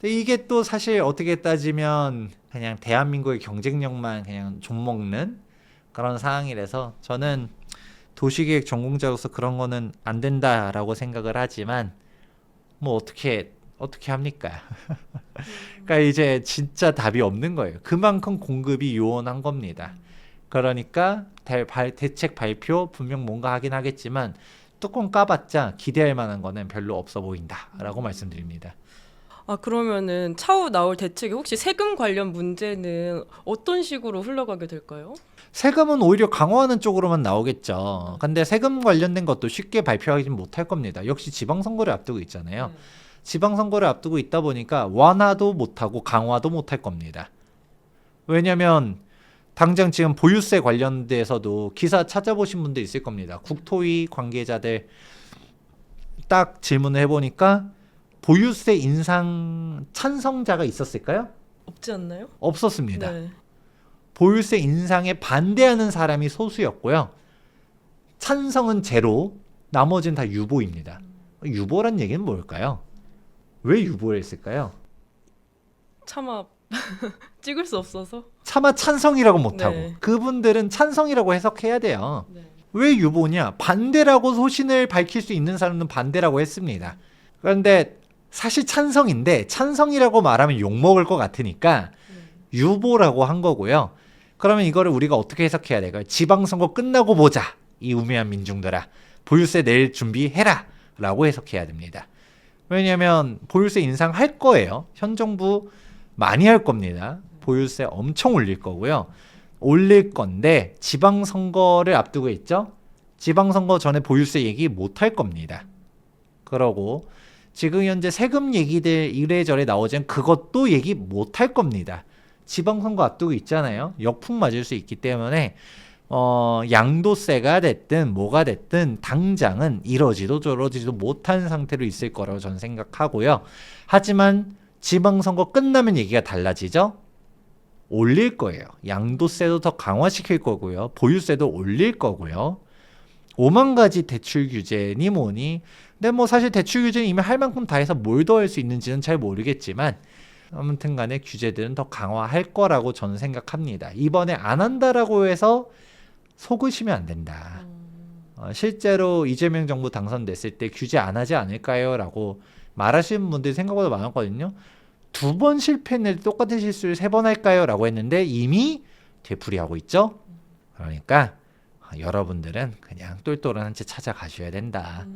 이게 또 사실 어떻게 따지면 그냥 대한민국의 경쟁력만 그냥 좀먹는 그런 상황이라서 저는 도시계획 전공자로서 그런 거는 안 된다라고 생각을 하지만 뭐 어떻게 합니까? 그러니까 이제 진짜 답이 없는 거예요. 그만큼 공급이 요원한 겁니다. 그러니까 대책 발표 분명 뭔가 하긴 하겠지만 뚜껑 까봤자 기대할 만한 거는 별로 없어 보인다라고 말씀드립니다. 그러면은 차후 나올 대책이 혹시 세금 관련 문제는 어떤 식으로 흘러가게 될까요? 세금은 오히려 강화하는 쪽으로만 나오겠죠. 근데 세금 관련된 것도 쉽게 발표하지 못할 겁니다. 역시 지방선거를 앞두고 있잖아요. 지방선거를 앞두고 있다 보니까 완화도 못하고 강화도 못할 겁니다. 왜냐면 당장 지금 보유세 관련돼서도 기사 찾아보신 분들 있을 겁니다. 국토위 관계자들 딱 질문을 해보니까 보유세 인상 찬성자가 있었을까요? 없지 않나요? 없었습니다. 네. 보유세 인상에 반대하는 사람이 소수였고요. 찬성은 제로, 나머지는 다 유보입니다. 유보란 얘기는 뭘까요? 왜 유보를 했을까요? 차마 찍을 수 없어서. 차마 찬성이라고 못하고 네. 그분들은 찬성이라고 해석해야 돼요. 네. 왜 유보냐? 반대라고 소신을 밝힐 수 있는 사람은 반대라고 했습니다. 그런데 사실 찬성인데 찬성이라고 말하면 욕먹을 것 같으니까 유보라고 한 거고요. 그러면 이거를 우리가 어떻게 해석해야 될까요? 지방선거 끝나고 보자. 이 우매한 민중들아. 보유세 낼 준비해라. 라고 해석해야 됩니다. 왜냐하면 보유세 인상할 거예요. 현 정부 많이 할 겁니다. 보유세 엄청 올릴 거고요. 올릴 건데 지방선거를 앞두고 있죠. 지방선거 전에 보유세 얘기 못 할 겁니다. 그러고 지금 현재 세금 얘기들 이래저래 나오지만 그것도 얘기 못 할 겁니다. 지방선거 앞두고 있잖아요. 역풍 맞을 수 있기 때문에 양도세가 됐든 뭐가 됐든 당장은 이러지도 저러지도 못한 상태로 있을 거라고 저는 생각하고요. 하지만 지방선거 끝나면 얘기가 달라지죠. 올릴 거예요. 양도세도 더 강화시킬 거고요. 보유세도 올릴 거고요. 5만 가지 대출 규제니 뭐니. 근데 뭐 사실 대출 규제는 이미 할 만큼 다 해서 뭘 더 할 수 있는지는 잘 모르겠지만 아무튼 간에 규제들은 더 강화할 거라고 저는 생각합니다. 이번에 안 한다라고 해서 속으시면 안 된다. 실제로 이재명 정부 당선됐을 때 규제 안 하지 않을까요? 라고 말하시는 분들이 생각보다 많았거든요. 2번 실패했는데 똑같은 실수를 3번 할까요? 라고 했는데 이미 되풀이하고 있죠. 그러니까 여러분들은 그냥 똘똘한 채 찾아가셔야 된다.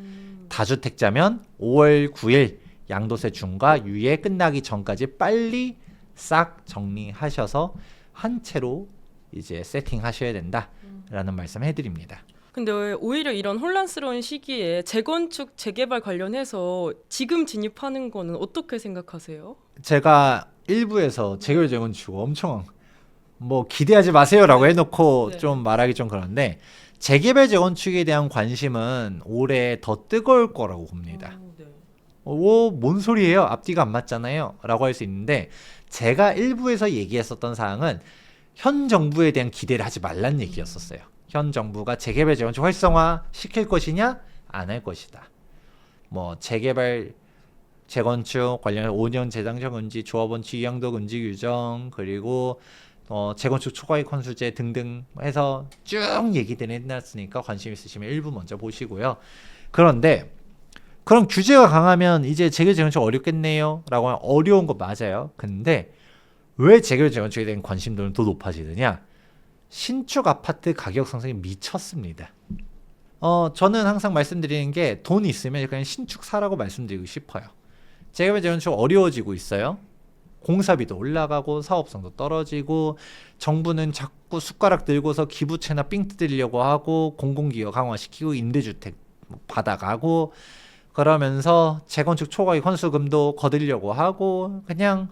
다주택자면 5월 9일 양도세 중과 유예 끝나기 전까지 빨리 싹 정리하셔서 한 채로 이제 세팅하셔야 된다라는 말씀 해드립니다. 근데 오히려 이런 혼란스러운 시기에 재건축, 재개발 관련해서 지금 진입하는 거는 어떻게 생각하세요? 제가 일부에서 재개발 재건축 엄청 뭐 기대하지 마세요라고 해놓고 네. 좀 말하기 좀 그런데 재개발 재건축에 대한 관심은 올해 더 뜨거울 거라고 봅니다. 네. 뭔 소리예요? 앞뒤가 안 맞잖아요. 라고 할 수 있는데 제가 일부에서 얘기했었던 사항은 현 정부에 대한 기대를 하지 말란 얘기였었어요. 현 정부가 재개발 재건축 활성화 시킬 것이냐 안 할 것이다. 뭐 재개발 재건축 관련 5년 재당적 금지, 조합원 취양도 금지 규정 그리고 재건축 초과이익 환수제 등등 해서 쭉 얘기들 해놨으니까 관심 있으시면 일부 먼저 보시고요. 그런데 그럼 규제가 강하면 이제 재개발 재건축 어렵겠네요 라고 하면 어려운 거 맞아요. 근데 왜 재개발 재건축에 대한 관심도는 더 높아지느냐? 신축 아파트 가격 상승이 미쳤습니다. 저는 항상 말씀드리는 게 돈 있으면 그냥 신축 사라고 말씀드리고 싶어요. 재개발 재건축 어려워지고 있어요. 공사비도 올라가고 사업성도 떨어지고 정부는 자꾸 숟가락 들고서 기부채나 삥 뜯으려고 하고 공공기여 강화시키고 임대주택 받아가고 그러면서 재건축 초과이익 환수금도 거두려고 하고 그냥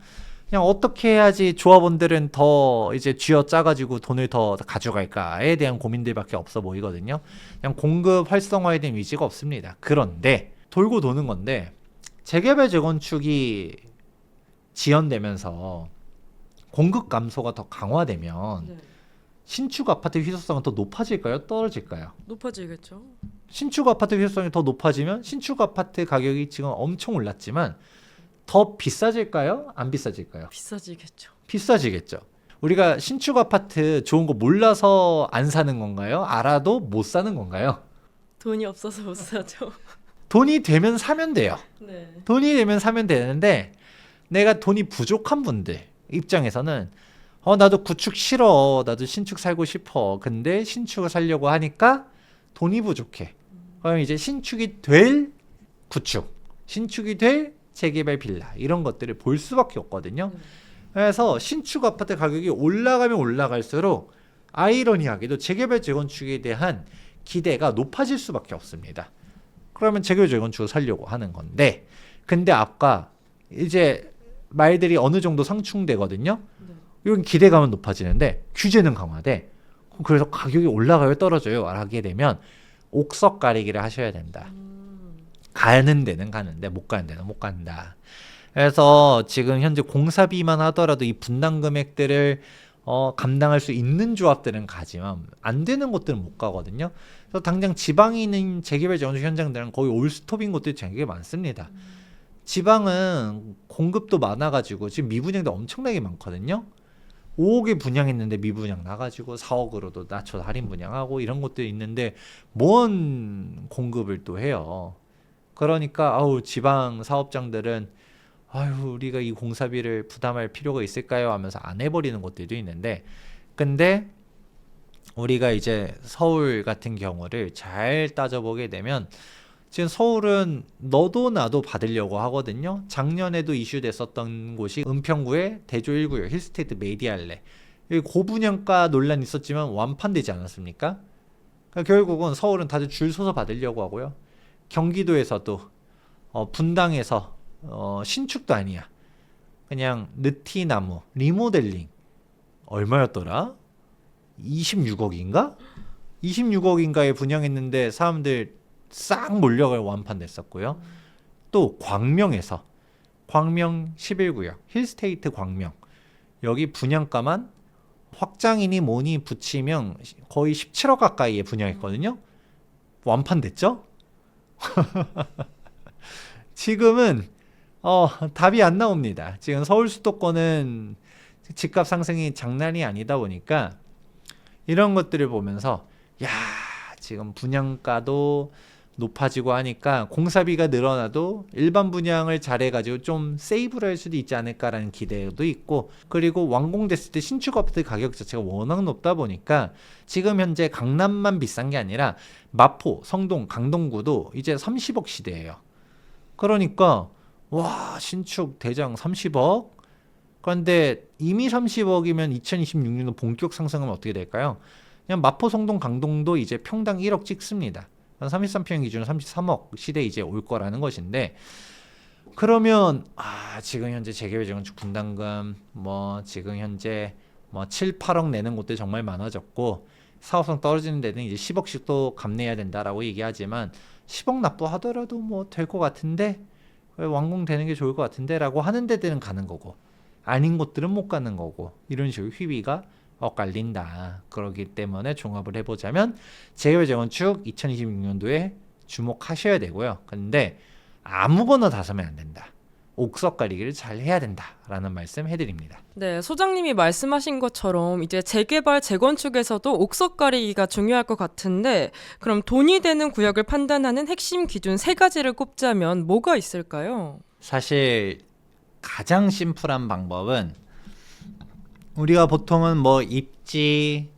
어떻게 해야지 조합원들은 더 이제 쥐어 짜가지고 돈을 더 가져갈까에 대한 고민들밖에 없어 보이거든요. 그냥 공급 활성화에 대한 의지가 없습니다. 그런데 돌고 도는 건데 재개발 재건축이 지연되면서 공급 감소가 더 강화되면 네. 신축 아파트 희소성은 더 높아질까요? 떨어질까요? 높아지겠죠. 신축 아파트 희소성이 더 높아지면 신축 아파트 가격이 지금 엄청 올랐지만 더 비싸질까요? 안 비싸질까요? 비싸지겠죠. 비싸지겠죠. 우리가 신축 아파트 좋은 거 몰라서 안 사는 건가요? 알아도 못 사는 건가요? 돈이 없어서 못 사죠. 돈이 되면 사면 돼요. 네. 돈이 되면 사면 되는데 내가 돈이 부족한 분들 입장에서는 나도 구축 싫어. 나도 신축 살고 싶어. 근데 신축을 살려고 하니까 돈이 부족해. 그럼 이제 신축이 될 구축, 신축이 될 재개발 빌라 이런 것들을 볼 수밖에 없거든요. 그래서 신축 아파트 가격이 올라가면 올라갈수록 아이러니하게도 재개발 재건축에 대한 기대가 높아질 수밖에 없습니다. 그러면 재개발 재건축을 살려고 하는 건데 근데 아까 이제 말들이 어느 정도 상충되거든요. 이건 기대감은 높아지는데 규제는 강화돼. 그래서 가격이 올라가요 떨어져요 하게 되면 옥석 가리기를 하셔야 된다. 가는 데는 가는데 못 가는 데는 못 간다. 그래서 지금 현재 공사비만 하더라도 이 분담 금액들을 감당할 수 있는 조합들은 가지만 안 되는 곳들은 못 가거든요. 그래서 당장 지방에 있는 재개발 재건축 현장들은 거의 올스톱인 곳들이 되게 많습니다. 지방은 공급도 많아가지고 지금 미분양도 엄청나게 많거든요. 5억에 분양했는데 미분양 나가지고 4억으로도 낮춰서 할인 분양하고 이런 것들이 있는데 뭔 공급을 또 해요. 그러니까 지방 사업장들은 우리가 이 공사비를 부담할 필요가 있을까요? 하면서 안 해버리는 곳들도 있는데 근데 우리가 이제 서울 같은 경우를 잘 따져보게 되면 지금 서울은 너도 나도 받으려고 하거든요. 작년에도 이슈됐었던 곳이 은평구의 대조 1구역 힐스테이트 메디알레 고분양가 논란이 있었지만 완판되지 않았습니까? 그러니까 결국은 서울은 다들 줄 서서 받으려고 하고요. 경기도에서도 분당에서 신축도 아니야. 그냥 느티나무 리모델링 얼마였더라? 26억인가? 26억인가에 분양했는데 사람들 싹 몰려가 완판됐었고요. 또 광명에서 광명 11구역 힐스테이트 광명 여기 분양가만 확장이니 뭐니 붙이면 거의 17억 가까이에 분양했거든요. 완판됐죠? 지금은 답이 안 나옵니다. 지금 서울 수도권은 집값 상승이 장난이 아니다 보니까 이런 것들을 보면서 지금 분양가도 높아지고 하니까 공사비가 늘어나도 일반 분양을 잘해가지고 좀 세이브를 할 수도 있지 않을까라는 기대도 있고 그리고 완공됐을 때 신축 아파트 가격 자체가 워낙 높다 보니까 지금 현재 강남만 비싼 게 아니라 마포, 성동, 강동구도 이제 30억 시대예요. 그러니까 신축 대장 30억? 그런데 이미 30억이면 2026년도 본격 상승하면 어떻게 될까요? 그냥 마포, 성동, 강동도 이제 평당 1억 찍습니다. 33평 기준으로 33억 시대 이제 올 거라는 것인데, 그러면 지금 현재 재개발 재건축 분담금 뭐 지금 현재 뭐 7, 8억 내는 곳들 정말 많아졌고, 사업성 떨어지는 데는 이제 10억씩 또 감내해야 된다라고 얘기하지만 10억 납부하더라도 뭐 될 것 같은데, 완공되는 게 좋을 것 같은데라고 하는 데들은 가는 거고, 아닌 곳들은 못 가는 거고, 이런 식으로 휘비가 엇갈린다. 그렇기 때문에 종합을 해보자면 재개발 재건축 2026년도에 주목하셔야 되고요. 근데 아무거나 다 사면 안 된다. 옥석 가리기를 잘 해야 된다라는 말씀 해드립니다. 네, 소장님이 말씀하신 것처럼 이제 재개발, 재건축에서도 옥석 가리기가 중요할 것 같은데, 그럼 돈이 되는 구역을 판단하는 핵심 기준 3가지를 꼽자면 뭐가 있을까요? 사실 가장 심플한 방법은, 우리가 보통은 뭐 입지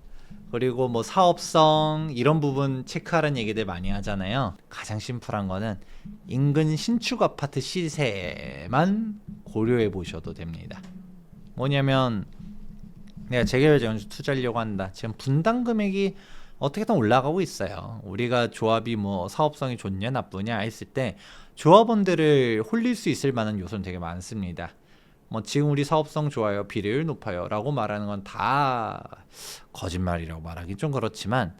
그리고 뭐 사업성 이런 부분 체크하라는 얘기들 많이 하잖아요. 가장 심플한 거는 인근 신축 아파트 시세만 고려해 보셔도 됩니다. 뭐냐면, 내가 재개발 재건축 투자하려고 한다. 지금 분담 금액이 어떻게든 올라가고 있어요. 우리가 조합이 뭐 사업성이 좋냐 나쁘냐 했을 때 조합원들을 홀릴 수 있을 만한 요소는 되게 많습니다. 뭐 지금 우리 사업성 좋아요, 비례율 높아요 라고 말하는 건 다 거짓말이라고 말하기 좀 그렇지만,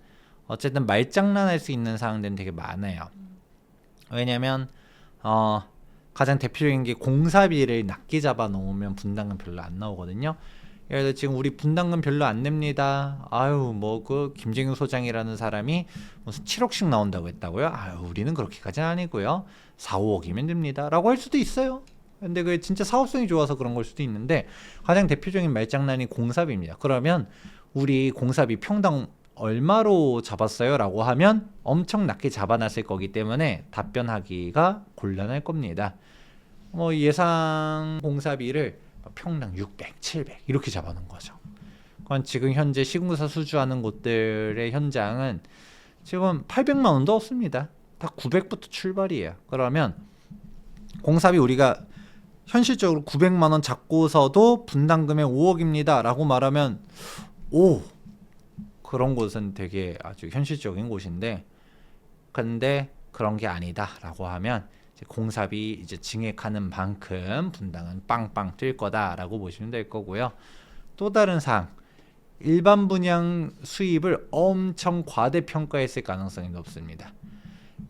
어쨌든 말장난할 수 있는 사항들은 되게 많아요. 왜냐면 가장 대표적인 게 공사비를 낮게 잡아 놓으면 분담금 별로 안 나오거든요. 예를 들어 지금 우리 분담금 별로 안 냅니다. 아유 뭐 그 김재경 소장이라는 사람이 무슨 7억씩 나온다고 했다고요? 아유 우리는 그렇게까지는 아니고요. 4, 5억이면 됩니다 라고 할 수도 있어요. 근데 그게 진짜 사업성이 좋아서 그런 걸 수도 있는데, 가장 대표적인 말장난이 공사비입니다. 그러면 우리 공사비 평당 얼마로 잡았어요? 라고 하면 엄청 낮게 잡아놨을 거기 때문에 답변하기가 곤란할 겁니다. 뭐 예상 공사비를 평당 600, 700 이렇게 잡아놓은 거죠. 그건 지금 현재 시공사 수주하는 곳들의 현장은 지금 800만 원도 없습니다. 다 900부터 출발이에요. 그러면 공사비 우리가 현실적으로 900만 원 잡고서도 분담금액 5억입니다 라고 말하면, 오, 그런 곳은 되게 아주 현실적인 곳인데, 근데 그런 게 아니다 라고 하면 이제 공사비 이제 증액하는 만큼 분담은 빵빵 뛸 거다라고 보시면 될 거고요. 또 다른 사항, 일반 분양 수입을 엄청 과대평가했을 가능성이 높습니다.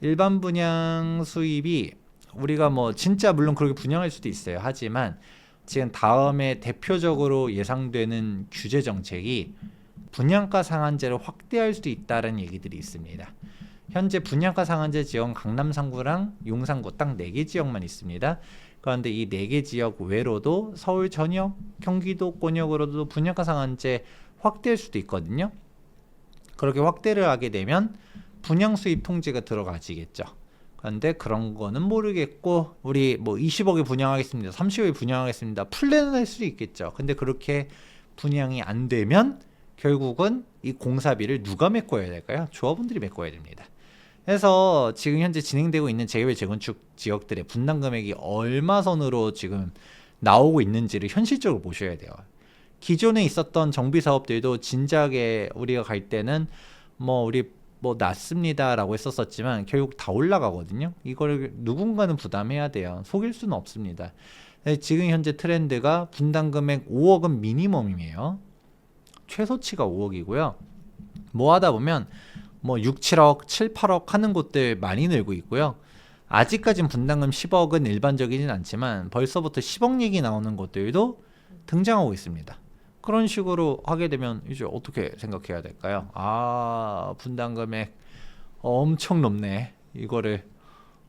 일반 분양 수입이 우리가 뭐 진짜 물론 그렇게 분양할 수도 있어요. 하지만 지금 다음에 대표적으로 예상되는 규제 정책이 분양가 상한제를 확대할 수도 있다는 얘기들이 있습니다. 현재 분양가 상한제 지역은 강남 3구랑 용산구 딱 4개 지역만 있습니다. 그런데 이 4개 지역 외로도 서울 전역, 경기도 권역으로도 분양가 상한제 확대할 수도 있거든요. 그렇게 확대를 하게 되면 분양 수입 통제가 들어가지겠죠. 그런데 그런 거는 모르겠고, 우리 뭐 20억에 분양하겠습니다, 30억에 분양하겠습니다 플랜은 할 수 있겠죠. 근데 그렇게 분양이 안 되면 결국은 이 공사비를 누가 메꿔야 될까요? 조합원들이 메꿔야 됩니다. 그래서 지금 현재 진행되고 있는 재개발 재건축 지역들의 분담 금액이 얼마 선으로 지금 나오고 있는지를 현실적으로 보셔야 돼요. 기존에 있었던 정비 사업들도 진작에 우리가 갈 때는 뭐 우리 뭐 낮습니다라고 했었지만 결국 다 올라가거든요. 이걸 누군가는 부담해야 돼요. 속일 수는 없습니다. 지금 현재 트렌드가 분담 금액 5억은 미니멈이에요. 최소치가 5억이고요. 뭐 하다 보면 뭐 6, 7억, 7, 8억 하는 곳들 많이 늘고 있고요. 아직까진 분담금 10억은 일반적이진 않지만 벌써부터 10억 얘기 나오는 곳들도 등장하고 있습니다. 그런 식으로 하게 되면 이제 어떻게 생각해야 될까요? 아, 분담 금액 엄청 높네. 이거를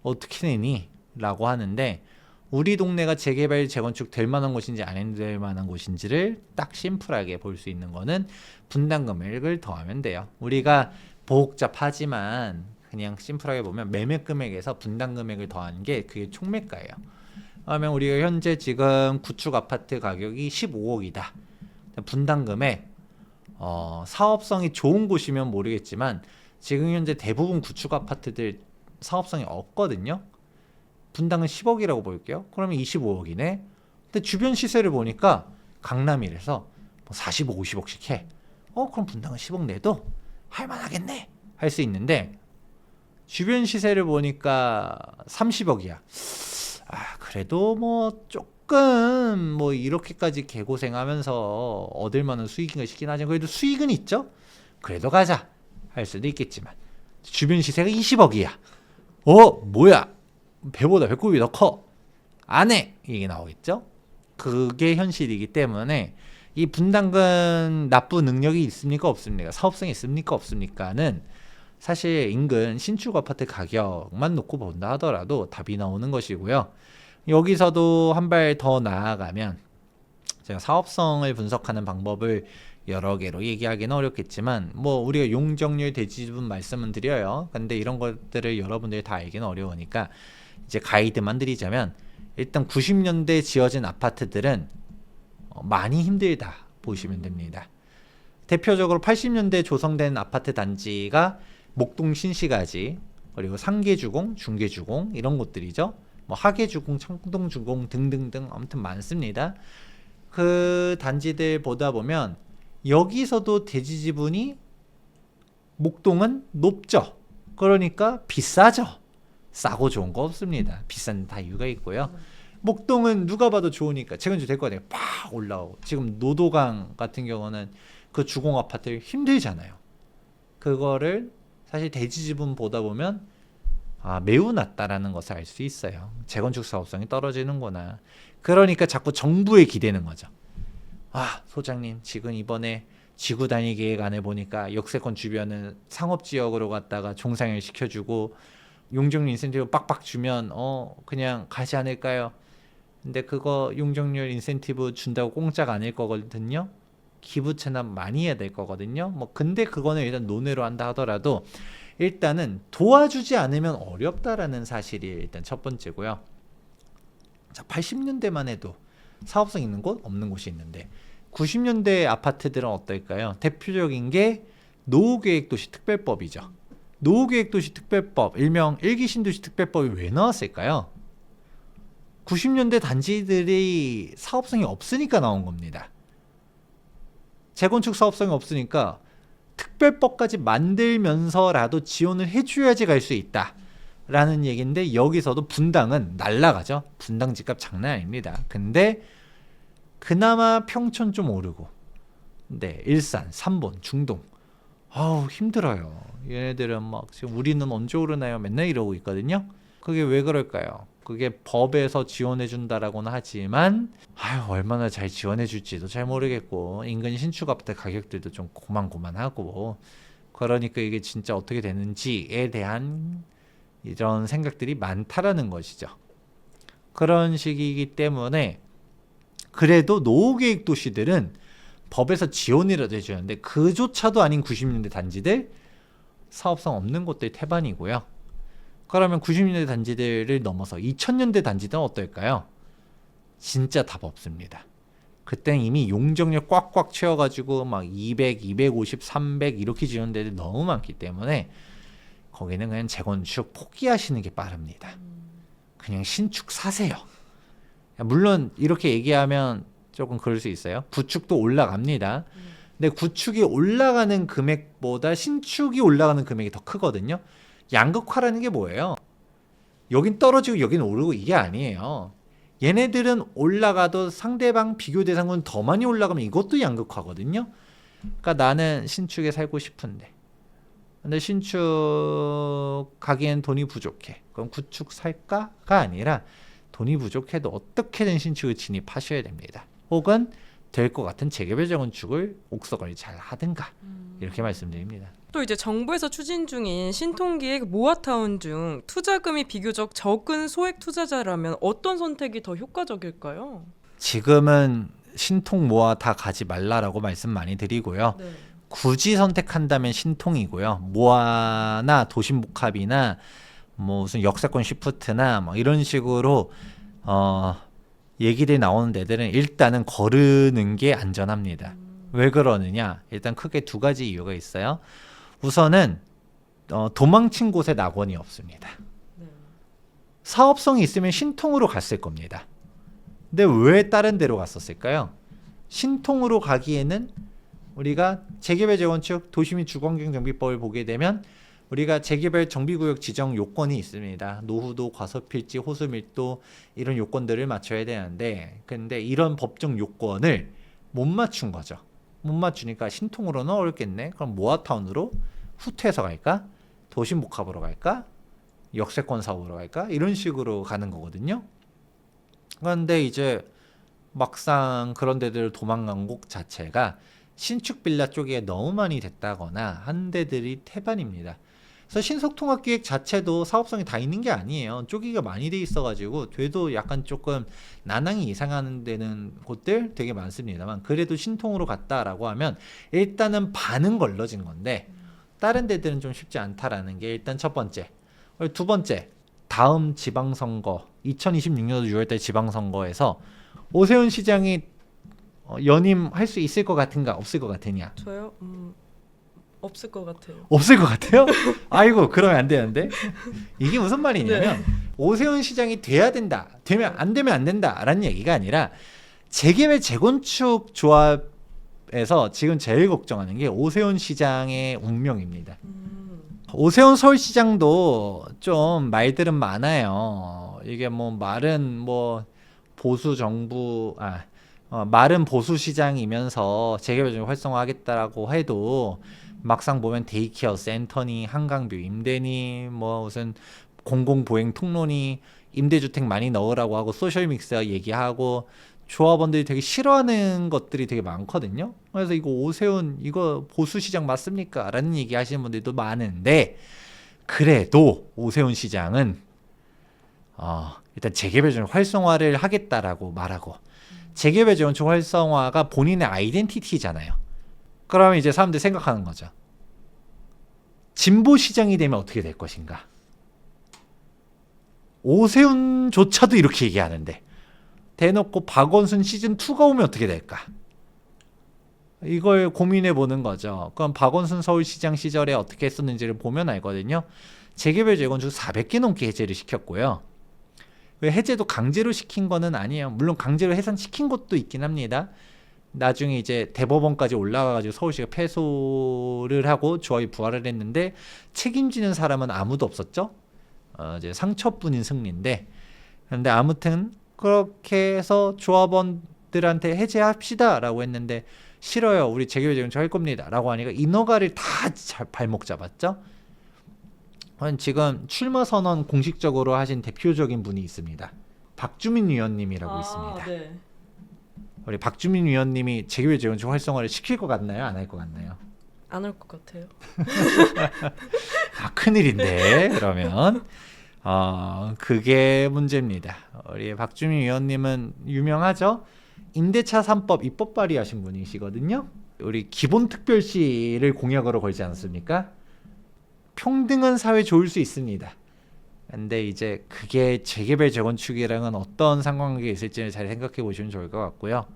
어떻게 내니? 라고 하는데, 우리 동네가 재개발 재건축 될 만한 곳인지 안 될 만한 곳인지를 딱 심플하게 볼 수 있는 거는 분담 금액을 더하면 돼요. 우리가 복잡하지만 그냥 심플하게 보면 매매 금액에서 분담 금액을 더하는 게 그게 총매가예요. 그러면 우리가 현재 지금 구축 아파트 가격이 15억이다. 분담 금액 사업성이 좋은 곳이면 모르겠지만 지금 현재 대부분 구축 아파트들 사업성이 없거든요. 분당은 10억이라고 볼게요. 그러면 25억이네. 근데 주변 시세를 보니까 강남이라서 45, 50억씩 해. 그럼 분당은 10억 내도 할만하겠네 할 수 있는데 주변 시세를 보니까 30억이야. 그래도 뭐 조금 뭐 이렇게까지 개고생하면서 얻을 만한 수익인 것이긴 하지만 그래도 수익은 있죠. 그래도 가자 할 수도 있겠지만 주변 시세가 20억이야. 뭐야? 배보다 배꼽이 더 커. 안 해. 이게 나오겠죠. 그게 현실이기 때문에 이 분당은 납부 능력이 있습니까 없습니까? 사업성이 있습니까 없습니까는 사실 인근 신축 아파트 가격만 놓고 본다 하더라도 답이 나오는 것이고요. 여기서도 한 발 더 나아가면 제가 사업성을 분석하는 방법을 여러 개로 얘기하기는 어렵겠지만 뭐 우리가 용적률 대지분 말씀은 드려요. 근데 이런 것들을 여러분들이 다 알기는 어려우니까 이제 가이드만 드리자면 일단 90년대 지어진 아파트들은 많이 힘들다 보시면 됩니다. 대표적으로 80년대 조성된 아파트 단지가 목동 신시가지 그리고 상계주공, 중계주공 이런 곳들이죠. 뭐 하계주공, 청동주공 등등등 아무튼 많습니다. 그 단지들 보다 보면 여기서도 대지 지분이 목동은 높죠. 그러니까 비싸죠. 싸고 좋은 거 없습니다. 비싼 다 이유가 있고요. 목동은 누가 봐도 좋으니까 재건축 될 거네요. 팍 올라오고 지금 노도강 같은 경우는 그 주공 아파트 힘들잖아요. 그거를 사실 대지 지분 보다 보면 매우 낮다라는 것을 알 수 있어요. 재건축 사업성이 떨어지는구나. 그러니까 자꾸 정부에 기대는 거죠. 소장님 지금 이번에 지구 단위 계획안에 보니까 역세권 주변은 상업지역으로 갔다가 종상을 시켜주고 용적률 인센티브 빡빡 주면 그냥 가지 않을까요? 근데 그거 용적률 인센티브 준다고 공짜가 아닐 거거든요. 기부 체납 많이 해야 될 거거든요. 뭐 근데 그거는 일단 논외로 한다 하더라도 일단은 도와주지 않으면 어렵다라는 사실이 일단 첫 번째고요. 자, 80년대만 해도 사업성 있는 곳 없는 곳이 있는데 90년대 아파트들은 어떨까요? 대표적인 게 노후계획도시특별법이죠. 노후계획도시특별법, 일명 일기 신도시 특별법이 왜 나왔을까요? 90년대 단지들이 사업성이 없으니까 나온 겁니다. 재건축 사업성이 없으니까 특별법까지 만들면서라도 지원을 해줘야지 갈 수 있다 라는 얘기인데 여기서도 분당은 날라가죠. 분당 집값 장난 아닙니다. 근데 그나마 평촌 좀 오르고 일산, 삼본, 중동 힘들어요. 얘네들은 막 지금 우리는 언제 오르나요? 맨날 이러고 있거든요. 그게 왜 그럴까요? 그게 법에서 지원해 준다라고는 하지만 얼마나 잘 지원해 줄지도 잘 모르겠고 인근 신축 아파트 가격들도 좀 고만고만하고 그러니까 이게 진짜 어떻게 되는지에 대한 이런 생각들이 많다라는 것이죠. 그런 식이기 때문에 그래도 노후계획 도시들은 법에서 지원이라도 해주는데 그조차도 아닌 90년대 단지들 사업성 없는 곳들 태반이고요. 그러면 90년대 단지들을 넘어서 2000년대 단지들은 어떨까요? 진짜 답 없습니다. 그때는 이미 용적률 꽉꽉 채워가지고 막 200, 250, 300 이렇게 지은 데들 너무 많기 때문에 거기는 그냥 재건축 포기하시는 게 빠릅니다. 그냥 신축 사세요. 물론 이렇게 얘기하면 조금 그럴 수 있어요. 구축도 올라갑니다. 근데 구축이 올라가는 금액보다 신축이 올라가는 금액이 더 크거든요. 양극화라는 게 뭐예요? 여긴 떨어지고 여긴 오르고 이게 아니에요. 얘네들은 올라가도 상대방 비교 대상은 더 많이 올라가면 이것도 양극화거든요. 그러니까 나는 신축에 살고 싶은데 근데 신축 가기엔 돈이 부족해. 그럼 구축 살까가 아니라 돈이 부족해도 어떻게든 신축을 진입하셔야 됩니다. 혹은 될 것 같은 재개발 재건축을 옥석을 잘 하든가 이렇게 말씀드립니다. 또 이제 정부에서 추진 중인 신통기획 모아타운 중 투자금이 비교적 적은 소액 투자자라면 어떤 선택이 더 효과적일까요? 지금은 신통 모아 다 가지 말라라고 말씀 많이 드리고요. 네. 굳이 선택한다면 신통이고요. 모아나 도심복합이나 뭐 무슨 역세권 시프트나 뭐 이런 식으로 얘기들이 나오는 데들은 일단은 거르는 게 안전합니다. 왜 그러느냐? 일단 크게 두 가지 이유가 있어요. 우선은 도망친 곳에 낙원이 없습니다. 네. 사업성이 있으면 신통으로 갔을 겁니다. 근데 왜 다른 데로 갔었을까요? 신통으로 가기에는 우리가 재개발 재건축 도시및 주거환경정비법을 보게 되면 우리가 재개발 정비구역 지정 요건이 있습니다. 노후도, 과소필지, 호수밀도 이런 요건들을 맞춰야 되는데 근데 이런 법정 요건을 못 맞춘 거죠. 못 맞추니까 신통으로는 어렵겠네. 그럼 모아타운으로 후퇴해서 갈까? 도심복합으로 갈까? 역세권 사업으로 갈까? 이런 식으로 가는 거거든요. 그런데 이제 막상 그런 데들 도망간 곳 자체가 신축 빌라 쪽에 너무 많이 됐다거나 한 데들이 태반입니다. 그래서 신속통합기획 자체도 사업성이 다 있는 게 아니에요. 쪼개기가 많이 돼 있어가지고 돼도 약간 조금 난항이 이상하는 데는 곳들 되게 많습니다만 그래도 신통으로 갔다라고 하면 일단은 반은 걸러진 건데 다른 데들은 좀 쉽지 않다라는 게 일단 첫 번째. 그리고 두 번째, 다음 지방선거 2026년 6월달 지방선거에서 오세훈 시장이 연임할 수 있을 것 같은가 없을 것 같으냐? 저요? 없을 것 같아요. 없을 것 같아요? 아이고 그러면 안 되는데 이게 무슨 말이냐면 오세훈 시장이 돼야 된다 되면 안 된다라는 얘기가 아니라 재개발 재건축 조합에서 지금 제일 걱정하는 게 오세훈 시장의 운명입니다. 오세훈 서울시장도 좀 말들은 많아요. 이게 뭐 말은 뭐 보수 정부 말은 보수 시장이면서 재개발 좀 활성화하겠다라고 해도 막상 보면 데이케어 센터니 한강뷰 임대니 뭐 무슨 공공보행 통로니 임대주택 많이 넣으라고 하고 소셜믹스 얘기하고 조합원들이 되게 싫어하는 것들이 되게 많거든요. 그래서 이거 오세훈 이거 보수 시장 맞습니까? 라는 얘기 하시는 분들도 많은데 그래도 오세훈 시장은 일단 재개발 좀 활성화를 하겠다라고 말하고 재개발 재건축 활성화가 본인의 아이덴티티잖아요. 그러면 이제 사람들이 생각하는 거죠. 진보 시장이 되면 어떻게 될 것인가? 오세훈조차도 이렇게 얘기하는데 대놓고 박원순 시즌2가 오면 어떻게 될까? 이걸 고민해 보는 거죠. 그럼 박원순 서울시장 시절에 어떻게 했었는지를 보면 알거든요. 재개발 재건축 400개 넘게 해제를 시켰고요. 해제도 강제로 시킨 거는 아니에요. 물론 강제로 해산시킨 것도 있긴 합니다. 나중에 이제 대법원까지 올라가가지고 서울시가 패소를 하고 조합이 부활을 했는데 책임지는 사람은 아무도 없었죠. 이제 상처뿐인 승리인데. 그런데 아무튼 그렇게 해서 조합원들한테 해제합시다라고 했는데 싫어요. 우리 재개발 재건축 할 겁니다라고 하니까 인허가를 다 발목 잡았죠. 지금 출마 선언 공식적으로 하신 대표적인 분이 있습니다. 박주민 위원님이라고 있습니다. 네. 우리 박주민 위원님이 재개발 재건축 활성화를 시킬 것 같나요? 안 할 것 같나요? 안 할 것 같아요. 큰일인데 그러면 그게 문제입니다. 우리 박주민 위원님은 유명하죠? 임대차 3법 입법 발의하신 분이시거든요. 우리 기본특별시를 공약으로 걸지 않습니까? 평등한 사회 좋을 수 있습니다. 근데 이제 그게 재개발 재건축이랑은 어떤 상관관계가 있을지를 잘 생각해 보시면 좋을 것 같고요.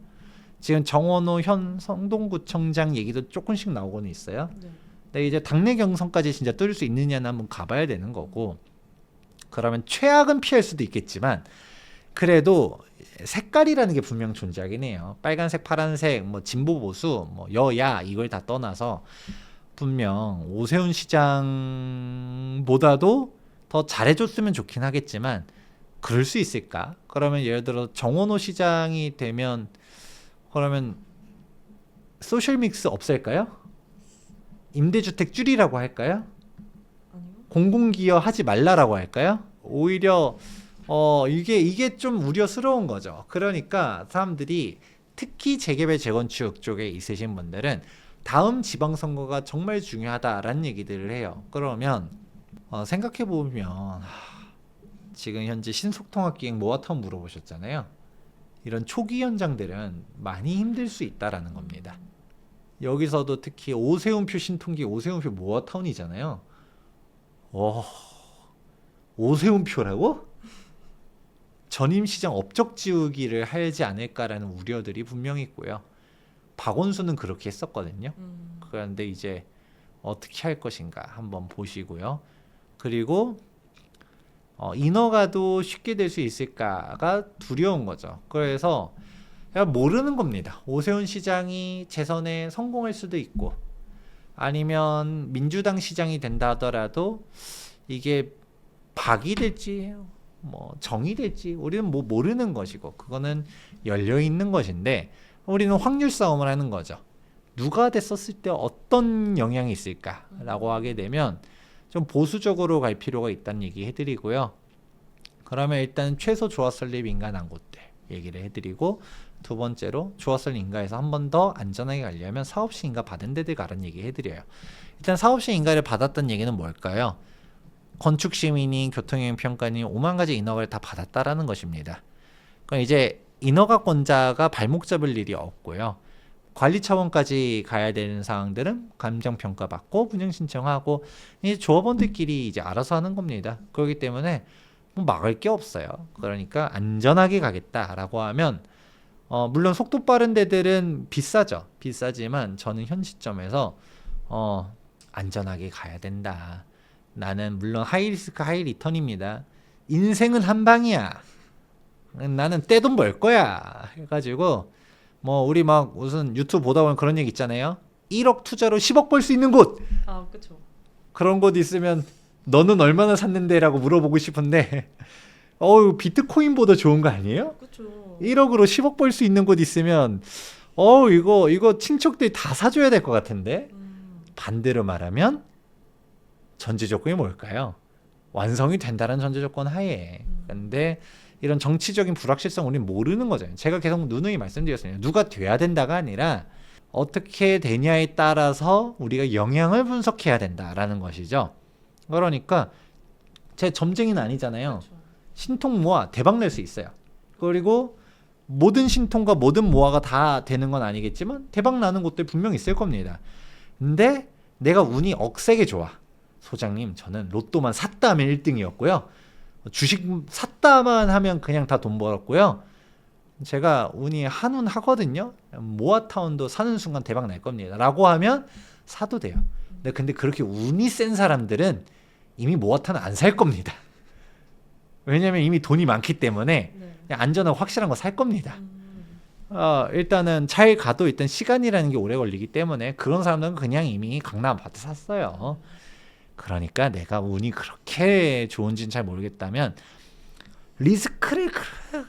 지금 정원호 현 성동구청장 얘기도 조금씩 나오고는 있어요. 네. 근데 이제 당내 경선까지 진짜 뚫을 수 있느냐는 한번 가봐야 되는 거고 그러면 최악은 피할 수도 있겠지만 그래도 색깔이라는 게 분명 존재하긴 해요. 빨간색, 파란색, 뭐 진보 보수, 뭐 여야 이걸 다 떠나서 분명 오세훈 시장보다도 더 잘해줬으면 좋긴 하겠지만 그럴 수 있을까? 그러면 예를 들어 정원호 시장이 되면 그러면 소셜믹스 없앨까요? 임대주택 줄이라고 할까요? 아니요. 공공기여 하지 말라라고 할까요? 오히려 이게 좀 우려스러운 거죠. 그러니까 사람들이 특히 재개발 재건축 쪽에 있으신 분들은 다음 지방선거가 정말 중요하다라는 얘기들을 해요. 그러면 생각해보면 지금 현재 신속통합기획 모아타운 물어보셨잖아요. 이런 초기 현장들은 많이 힘들 수 있다라는 겁니다. 여기서도 특히 오세훈표 신통기 오세훈표 모아타운이잖아요. 오세훈표라고? 전임시장 업적 지우기를 하지 않을까라는 우려들이 분명히 있고요. 박원순은 그렇게 했었거든요. 그런데 이제 어떻게 할 것인가 한번 보시고요. 그리고 인허가도 쉽게 될 수 있을까가 두려운 거죠. 그래서 그냥 모르는 겁니다. 오세훈 시장이 재선에 성공할 수도 있고 아니면 민주당 시장이 된다 하더라도 이게 박이 될지 뭐 정이 될지 우리는 뭐 모르는 것이고 그거는 열려 있는 것인데 우리는 확률 싸움을 하는 거죠. 누가 됐었을 때 어떤 영향이 있을까라고 하게 되면 좀 보수적으로 갈 필요가 있다는 얘기 해드리고요. 그러면 일단 최소 조합설립 인가 난 곳들 얘기를 해드리고 두 번째로 조합설립 인가에서 한 번 더 안전하게 가려면 사업시 인가 받은 데들 가라는 얘기 해드려요. 일단 사업시 인가를 받았던 얘기는 뭘까요? 건축시민이 교통행위평가니 5만 가지 인허가를 다 받았다라는 것입니다. 그럼 이제 인허가권자가 발목 잡을 일이 없고요. 관리 차원까지 가야 되는 사항들은 감정평가 받고 분양 신청하고 이제 조합원들끼리 이제 알아서 하는 겁니다. 그렇기 때문에 뭐 막을 게 없어요. 그러니까 안전하게 가겠다라고 하면 물론 속도 빠른 데들은 비싸죠. 비싸지만 저는 현 시점에서 안전하게 가야 된다. 나는 물론 하이리스크 하이리턴입니다. 인생은 한 방이야. 나는 떼돈 벌 거야. 해가지고 뭐 우리 막 무슨 유튜브 보다 보면 그런 얘기 있잖아요. 1억 투자로 10억 벌 수 있는 곳. 아, 그렇죠. 그런 곳 있으면 너는 얼마나 샀는데? 라고 물어보고 싶은데 비트코인보다 좋은 거 아니에요? 그렇죠. 1억으로 10억 벌 수 있는 곳 있으면 이거 친척들이 다 사줘야 될 것 같은데. 반대로 말하면 전제 조건이 뭘까요? 완성이 된다는 전제 조건 하에. 근데 이런 정치적인 불확실성 우리는 모르는 거잖아요. 제가 계속 누누이 말씀드렸어요. 누가 돼야 된다가 아니라 어떻게 되냐에 따라서 우리가 영향을 분석해야 된다라는 것이죠. 그러니까 제 점쟁이는 아니잖아요. 그렇죠. 신통 모아 대박 낼 수 있어요. 그리고 모든 신통과 모든 모아가 다 되는 건 아니겠지만 대박 나는 곳들 분명 있을 겁니다. 근데 내가 운이 억세게 좋아. 소장님, 저는 로또만 샀다 하면 1등이었고요. 주식 샀다만 하면 그냥 다 돈 벌었고요. 제가 운이 한운 하거든요. 모아타운도 사는 순간 대박 날 겁니다. 라고 하면 사도 돼요. 근데 그렇게 운이 센 사람들은 이미 모아타운 안 살 겁니다. 왜냐면 이미 돈이 많기 때문에 그냥 안전하고 확실한 거 살 겁니다. 일단은 잘 가도 일단 시간이라는 게 오래 걸리기 때문에 그런 사람들은 그냥 이미 강남 아파트 샀어요. 그러니까 내가 운이 그렇게 좋은지는 잘 모르겠다면 리스크를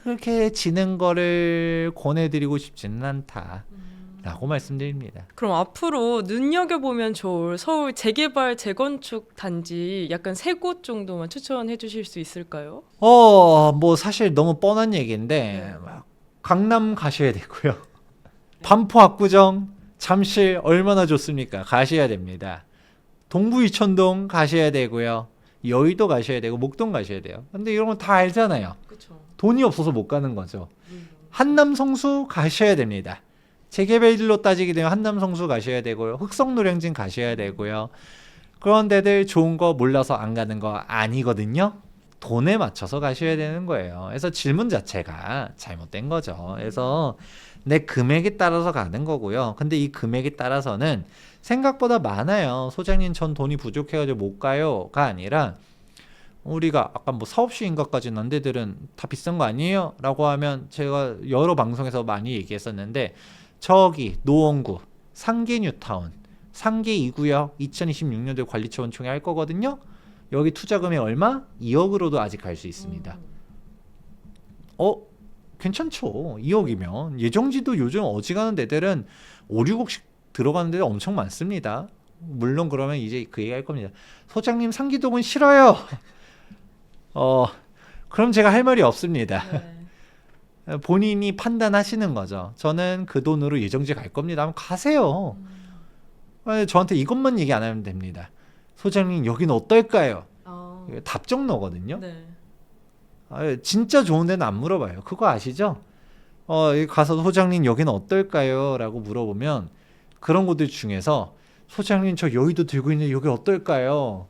그렇게 지는 거를 권해드리고 싶지는 않다라고 말씀드립니다. 그럼 앞으로 눈여겨보면 좋을 서울 재개발 재건축 단지 약간 3곳 정도만 추천해 주실 수 있을까요? 뭐 사실 너무 뻔한 얘기인데 네. 강남 가셔야 되고요. 반포 압구정 잠실 얼마나 좋습니까? 가셔야 됩니다. 동부 이천동 가셔야 되고요. 여의도 가셔야 되고 목동 가셔야 돼요. 근데 이런 건 다 알잖아요. 그렇죠. 돈이 없어서 못 가는 거죠. 한남 성수 가셔야 됩니다. 재개발로 따지게 되면 한남 성수 가셔야 되고요. 흑성 노량진 가셔야 되고요. 그런 데들 좋은 거 몰라서 안 가는 거 아니거든요. 돈에 맞춰서 가셔야 되는 거예요. 그래서 질문 자체가 잘못된 거죠. 그래서 내 금액에 따라서 가는 거고요. 근데 이 금액에 따라서는 생각보다 많아요. 소장님 전 돈이 부족해가지고 못 가요가 아니라 우리가 아까 뭐 사업시 인가까지 난 데들은 다 비싼 거 아니에요? 라고 하면 제가 여러 방송에서 많이 얘기했었는데 저기 노원구 상계 뉴타운 상계 2구역 2026년도에 관리처원총회 할 거거든요. 여기 투자금액 얼마? 2억으로도 아직 갈 수 있습니다. 괜찮죠. 2억이면 예정지도 요즘 어지간한 데들은 5, 6억씩 들어가는 데가 엄청 많습니다. 물론 그러면 이제 그 얘기 할 겁니다. 소장님 상기동은 싫어요. 그럼 제가 할 말이 없습니다. 네. 본인이 판단하시는 거죠. 저는 그 돈으로 예정지 갈 겁니다. 하면 가세요. 저한테 이것만 얘기 안 하면 됩니다. 소장님 여기는 어떨까요? 답정너거든요. 네. 진짜 좋은 데는 안 물어봐요. 그거 아시죠? 여기 가서 소장님 여기는 어떨까요? 라고 물어보면 그런 곳들 중에서 소장님 저 여의도 들고 있는데 여기 어떨까요?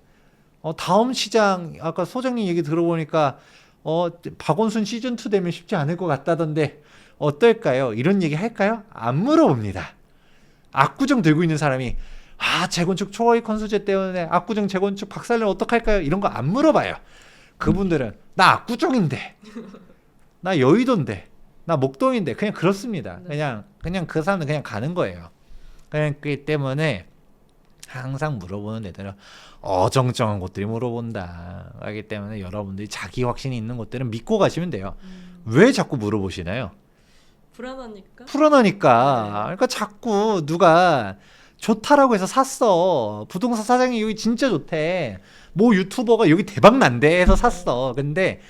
다음 시장 아까 소장님 얘기 들어보니까 박원순 시즌2 되면 쉽지 않을 것 같다던데 어떨까요? 이런 얘기 할까요? 안 물어봅니다. 압구정 들고 있는 사람이 재건축 초과이익 건수제 때문에 압구정 재건축 박살내면 어떡할까요? 이런 거 안 물어봐요. 그분들은 나 압구정인데 나 여의도인데 나 목동인데 그냥 그렇습니다. 네. 그냥 그 사람들 그냥 가는 거예요. 그렇기 때문에 항상 물어보는 데들은 어정쩡한 곳들이 물어본다. 그렇기 때문에 여러분들이 자기 확신이 있는 곳들은 믿고 가시면 돼요. 왜 자꾸 물어보시나요? 불안하니까. 불안하니까. 그러니까 자꾸 누가 좋다라고 해서 샀어. 부동산 사장이 여기 진짜 좋대. 뭐 유튜버가 여기 대박 난대 해서 샀어. 근데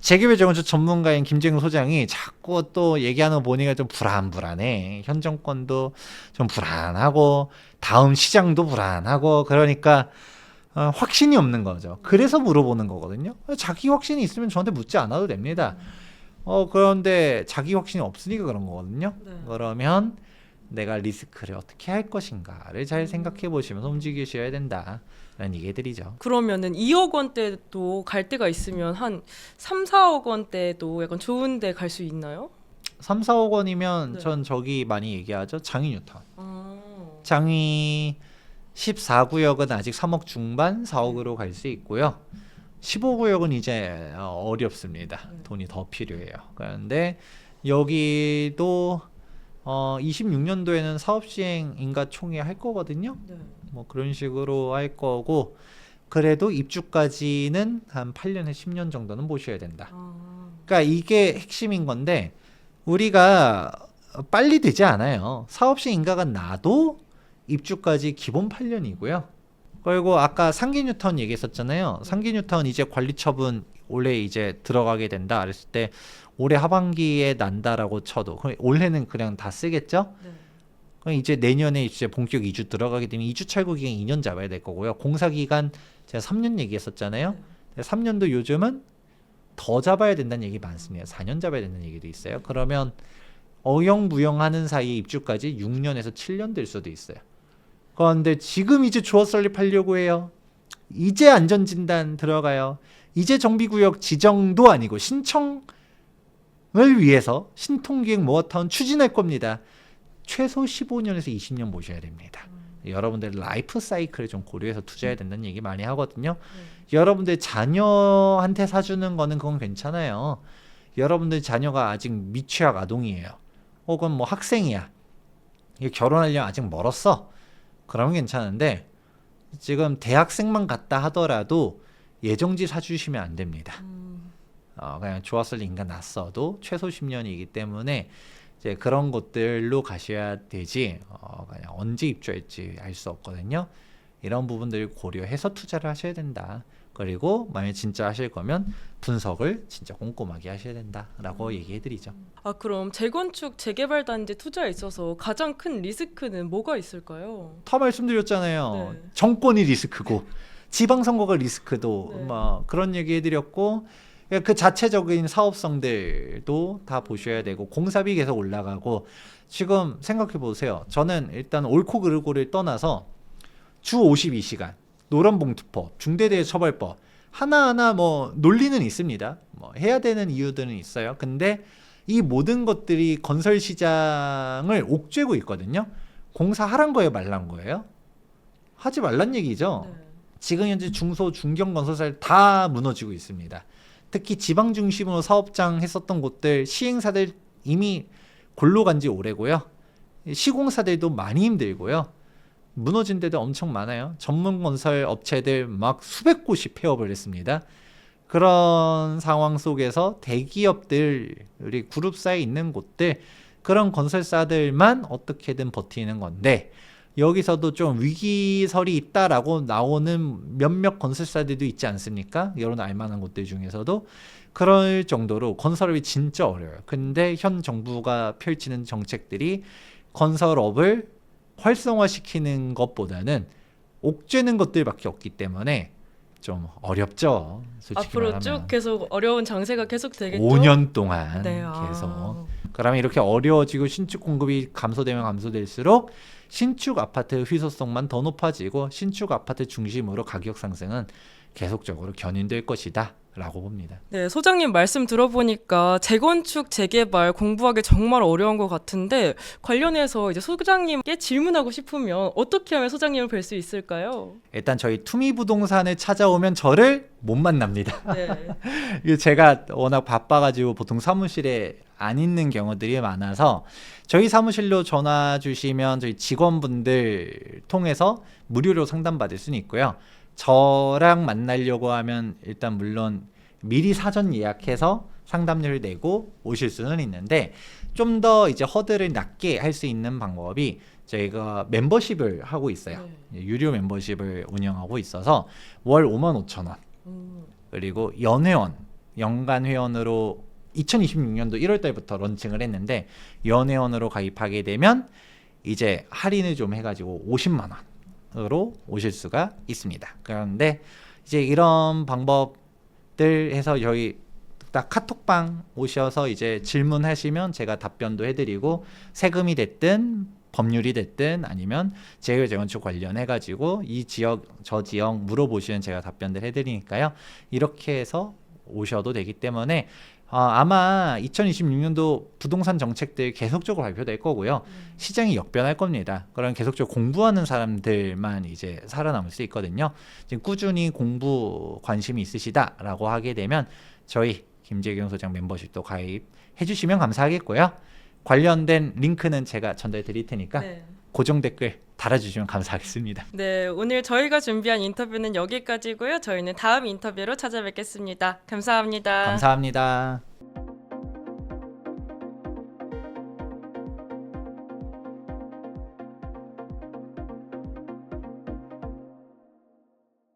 재개발건축 전문가인 김재웅 소장이 자꾸 또 얘기하는 거 보니까 좀 불안해. 현 정권도 좀 불안하고 다음 시장도 불안하고 그러니까 확신이 없는 거죠. 그래서 물어보는 거거든요. 자기 확신이 있으면 저한테 묻지 않아도 됩니다. 그런데 자기 확신이 없으니까 그런 거거든요. 네. 그러면 내가 리스크를 어떻게 할 것인가를 잘 생각해 보시면서 움직이셔야 된다라는 얘기들이죠. 그러면은 2억 원대도 갈 데가 있으면 한 3, 4억 원대도 약간 좋은 데 갈 수 있나요? 3, 4억 원이면 네. 전 저기 많이 얘기하죠. 장위 뉴턴. 아. 장위 14구역은 아직 3억 중반, 4억으로 갈 수 있고요. 15구역은 이제 어렵습니다. 돈이 더 필요해요. 그런데 여기도 26년도에는 사업시행 인가총회 할 거거든요. 네. 뭐 그런 식으로 할 거고 그래도 입주까지는 한 8년에서 10년 정도는 보셔야 된다. 아. 그러니까 이게 핵심인 건데 우리가 빨리 되지 않아요. 사업시 인가가 나도 입주까지 기본 8년이고요. 그리고 아까 상기 뉴턴 얘기했었잖아요. 상기 뉴턴 이제 관리 처분 올해 이제 들어가게 된다 그랬을 때 올해 하반기에 난다라고 쳐도 그럼 올해는 그냥 다 쓰겠죠? 네. 그럼 이제 내년에 이제 본격 이주 들어가게 되면 이주 철거 기간 2년 잡아야 될 거고요. 공사 기간 제가 3년 얘기했었잖아요. 3년도 요즘은 더 잡아야 된다는 얘기 많습니다. 4년 잡아야 된다는 얘기도 있어요. 그러면 어영부영하는 사이에 입주까지 6년에서 7년 될 수도 있어요. 그런데 지금 이제 조합 설립하려고 해요. 이제 안전진단 들어가요. 이제 정비구역 지정도 아니고 신청을 위해서 신통기획 모아타운 추진할 겁니다. 최소 15년에서 20년 보셔야 됩니다. 여러분들 라이프 사이클을 좀 고려해서 투자해야 된다는 얘기 많이 하거든요. 여러분들 자녀한테 사주는 거는 그건 괜찮아요. 여러분들 자녀가 아직 미취학 아동이에요. 혹은 뭐 학생이야. 결혼하려면 아직 멀었어. 그러면 괜찮은데 지금 대학생만 갔다 하더라도 예정지 사주시면 안 됩니다. 그냥 좋았을 인가 났어도 최소 10년이기 때문에 이제 그런 것들로 가셔야 되지 그냥 언제 입주할지 알 수 없거든요. 이런 부분들을 고려해서 투자를 하셔야 된다. 그리고 만약 진짜 하실 거면 분석을 진짜 꼼꼼하게 하셔야 된다라고 얘기해드리죠. 아, 그럼 재건축, 재개발 단지 투자에 있어서 가장 큰 리스크는 뭐가 있을까요? 다 말씀드렸잖아요. 네. 정권이 리스크고 지방선거가 리스크도 네. 막 그런 얘기 해드렸고 그 자체적인 사업성들도 다 보셔야 되고 공사비 계속 올라가고 지금 생각해 보세요. 저는 일단 옳고 그르고를 떠나서 주 52시간 노란봉투법, 중대재해처벌법 하나하나 뭐 논리는 있습니다. 뭐 해야 되는 이유들은 있어요. 근데 이 모든 것들이 건설 시장을 옥죄고 있거든요. 공사하란 거예요, 말란 거예요? 하지 말란 얘기죠. 네. 지금 현재 중소 중견 건설사들 다 무너지고 있습니다. 특히 지방 중심으로 사업장 했었던 곳들 시행사들 이미 골로 간 지 오래고요. 시공사들도 많이 힘들고요. 무너진 데도 엄청 많아요. 전문 건설 업체들 막 수백 곳이 폐업을 했습니다. 그런 상황 속에서 대기업들 우리 그룹사에 있는 곳들 그런 건설사들만 어떻게든 버티는 건데 여기서도 좀 위기설이 있다라고 나오는 몇몇 건설사들도 있지 않습니까? 여러분 알만한 곳들 중에서도 그럴 정도로 건설업이 진짜 어려워요. 근데 현 정부가 펼치는 정책들이 건설업을 활성화시키는 것보다는 옥죄는 것들밖에 없기 때문에 좀 어렵죠. 솔직히 앞으로 말하면. 쭉 계속 어려운 장세가 계속 되겠죠? 5년 동안 네, 계속. 그러면 이렇게 어려워지고 신축 공급이 감소되면 감소될수록 신축 아파트 희소성만 더 높아지고 신축 아파트 중심으로 가격 상승은 계속적으로 견인될 것이다 라고 봅니다. 네, 소장님 말씀 들어보니까 재건축, 재개발 공부하기 정말 어려운 것 같은데 관련해서 이제 소장님께 질문하고 싶으면 어떻게 하면 소장님을 뵐 수 있을까요? 일단 저희 투미부동산을 찾아오면 저를 못 만납니다. 네. 이게 제가 워낙 바빠가지고 보통 사무실에 안 있는 경우들이 많아서 저희 사무실로 전화 주시면 저희 직원분들 통해서 무료로 상담받을 수는 있고요. 저랑 만나려고 하면 일단 물론 미리 사전 예약해서 상담료를 내고 오실 수는 있는데 좀 더 이제 허들을 낮게 할 수 있는 방법이 저희가 멤버십을 하고 있어요. 유료 멤버십을 운영하고 있어서 월 55,000원 그리고 연회원, 연간 회원으로 2026년도 1월 달부터 런칭을 했는데 연회원으로 가입하게 되면 이제 할인을 좀 해가지고 50만 원으로 오실 수가 있습니다. 그런데 이제 이런 방법들 해서 저희 딱 카톡방 오셔서 이제 질문하시면 제가 답변도 해드리고 세금이 됐든 법률이 됐든 아니면 재건축 관련해가지고 이 지역 저 지역 물어보시면 제가 답변들 해드리니까요. 이렇게 해서 오셔도 되기 때문에 아마 2026년도 부동산 정책들 계속적으로 발표될 거고요. 시장이 역변할 겁니다. 그럼 계속적으로 공부하는 사람들만 이제 살아남을 수 있거든요. 지금 꾸준히 공부 관심이 있으시다라고 하게 되면 저희 김재경 소장 멤버십도 가입해 주시면 감사하겠고요. 관련된 링크는 제가 전달해 드릴 테니까 네. 고정 댓글 달아주시면 감사하겠습니다. 네, 오늘 저희가 준비한 인터뷰는 여기까지고요. 저희는 다음 인터뷰로 찾아뵙겠습니다. 감사합니다. 감사합니다.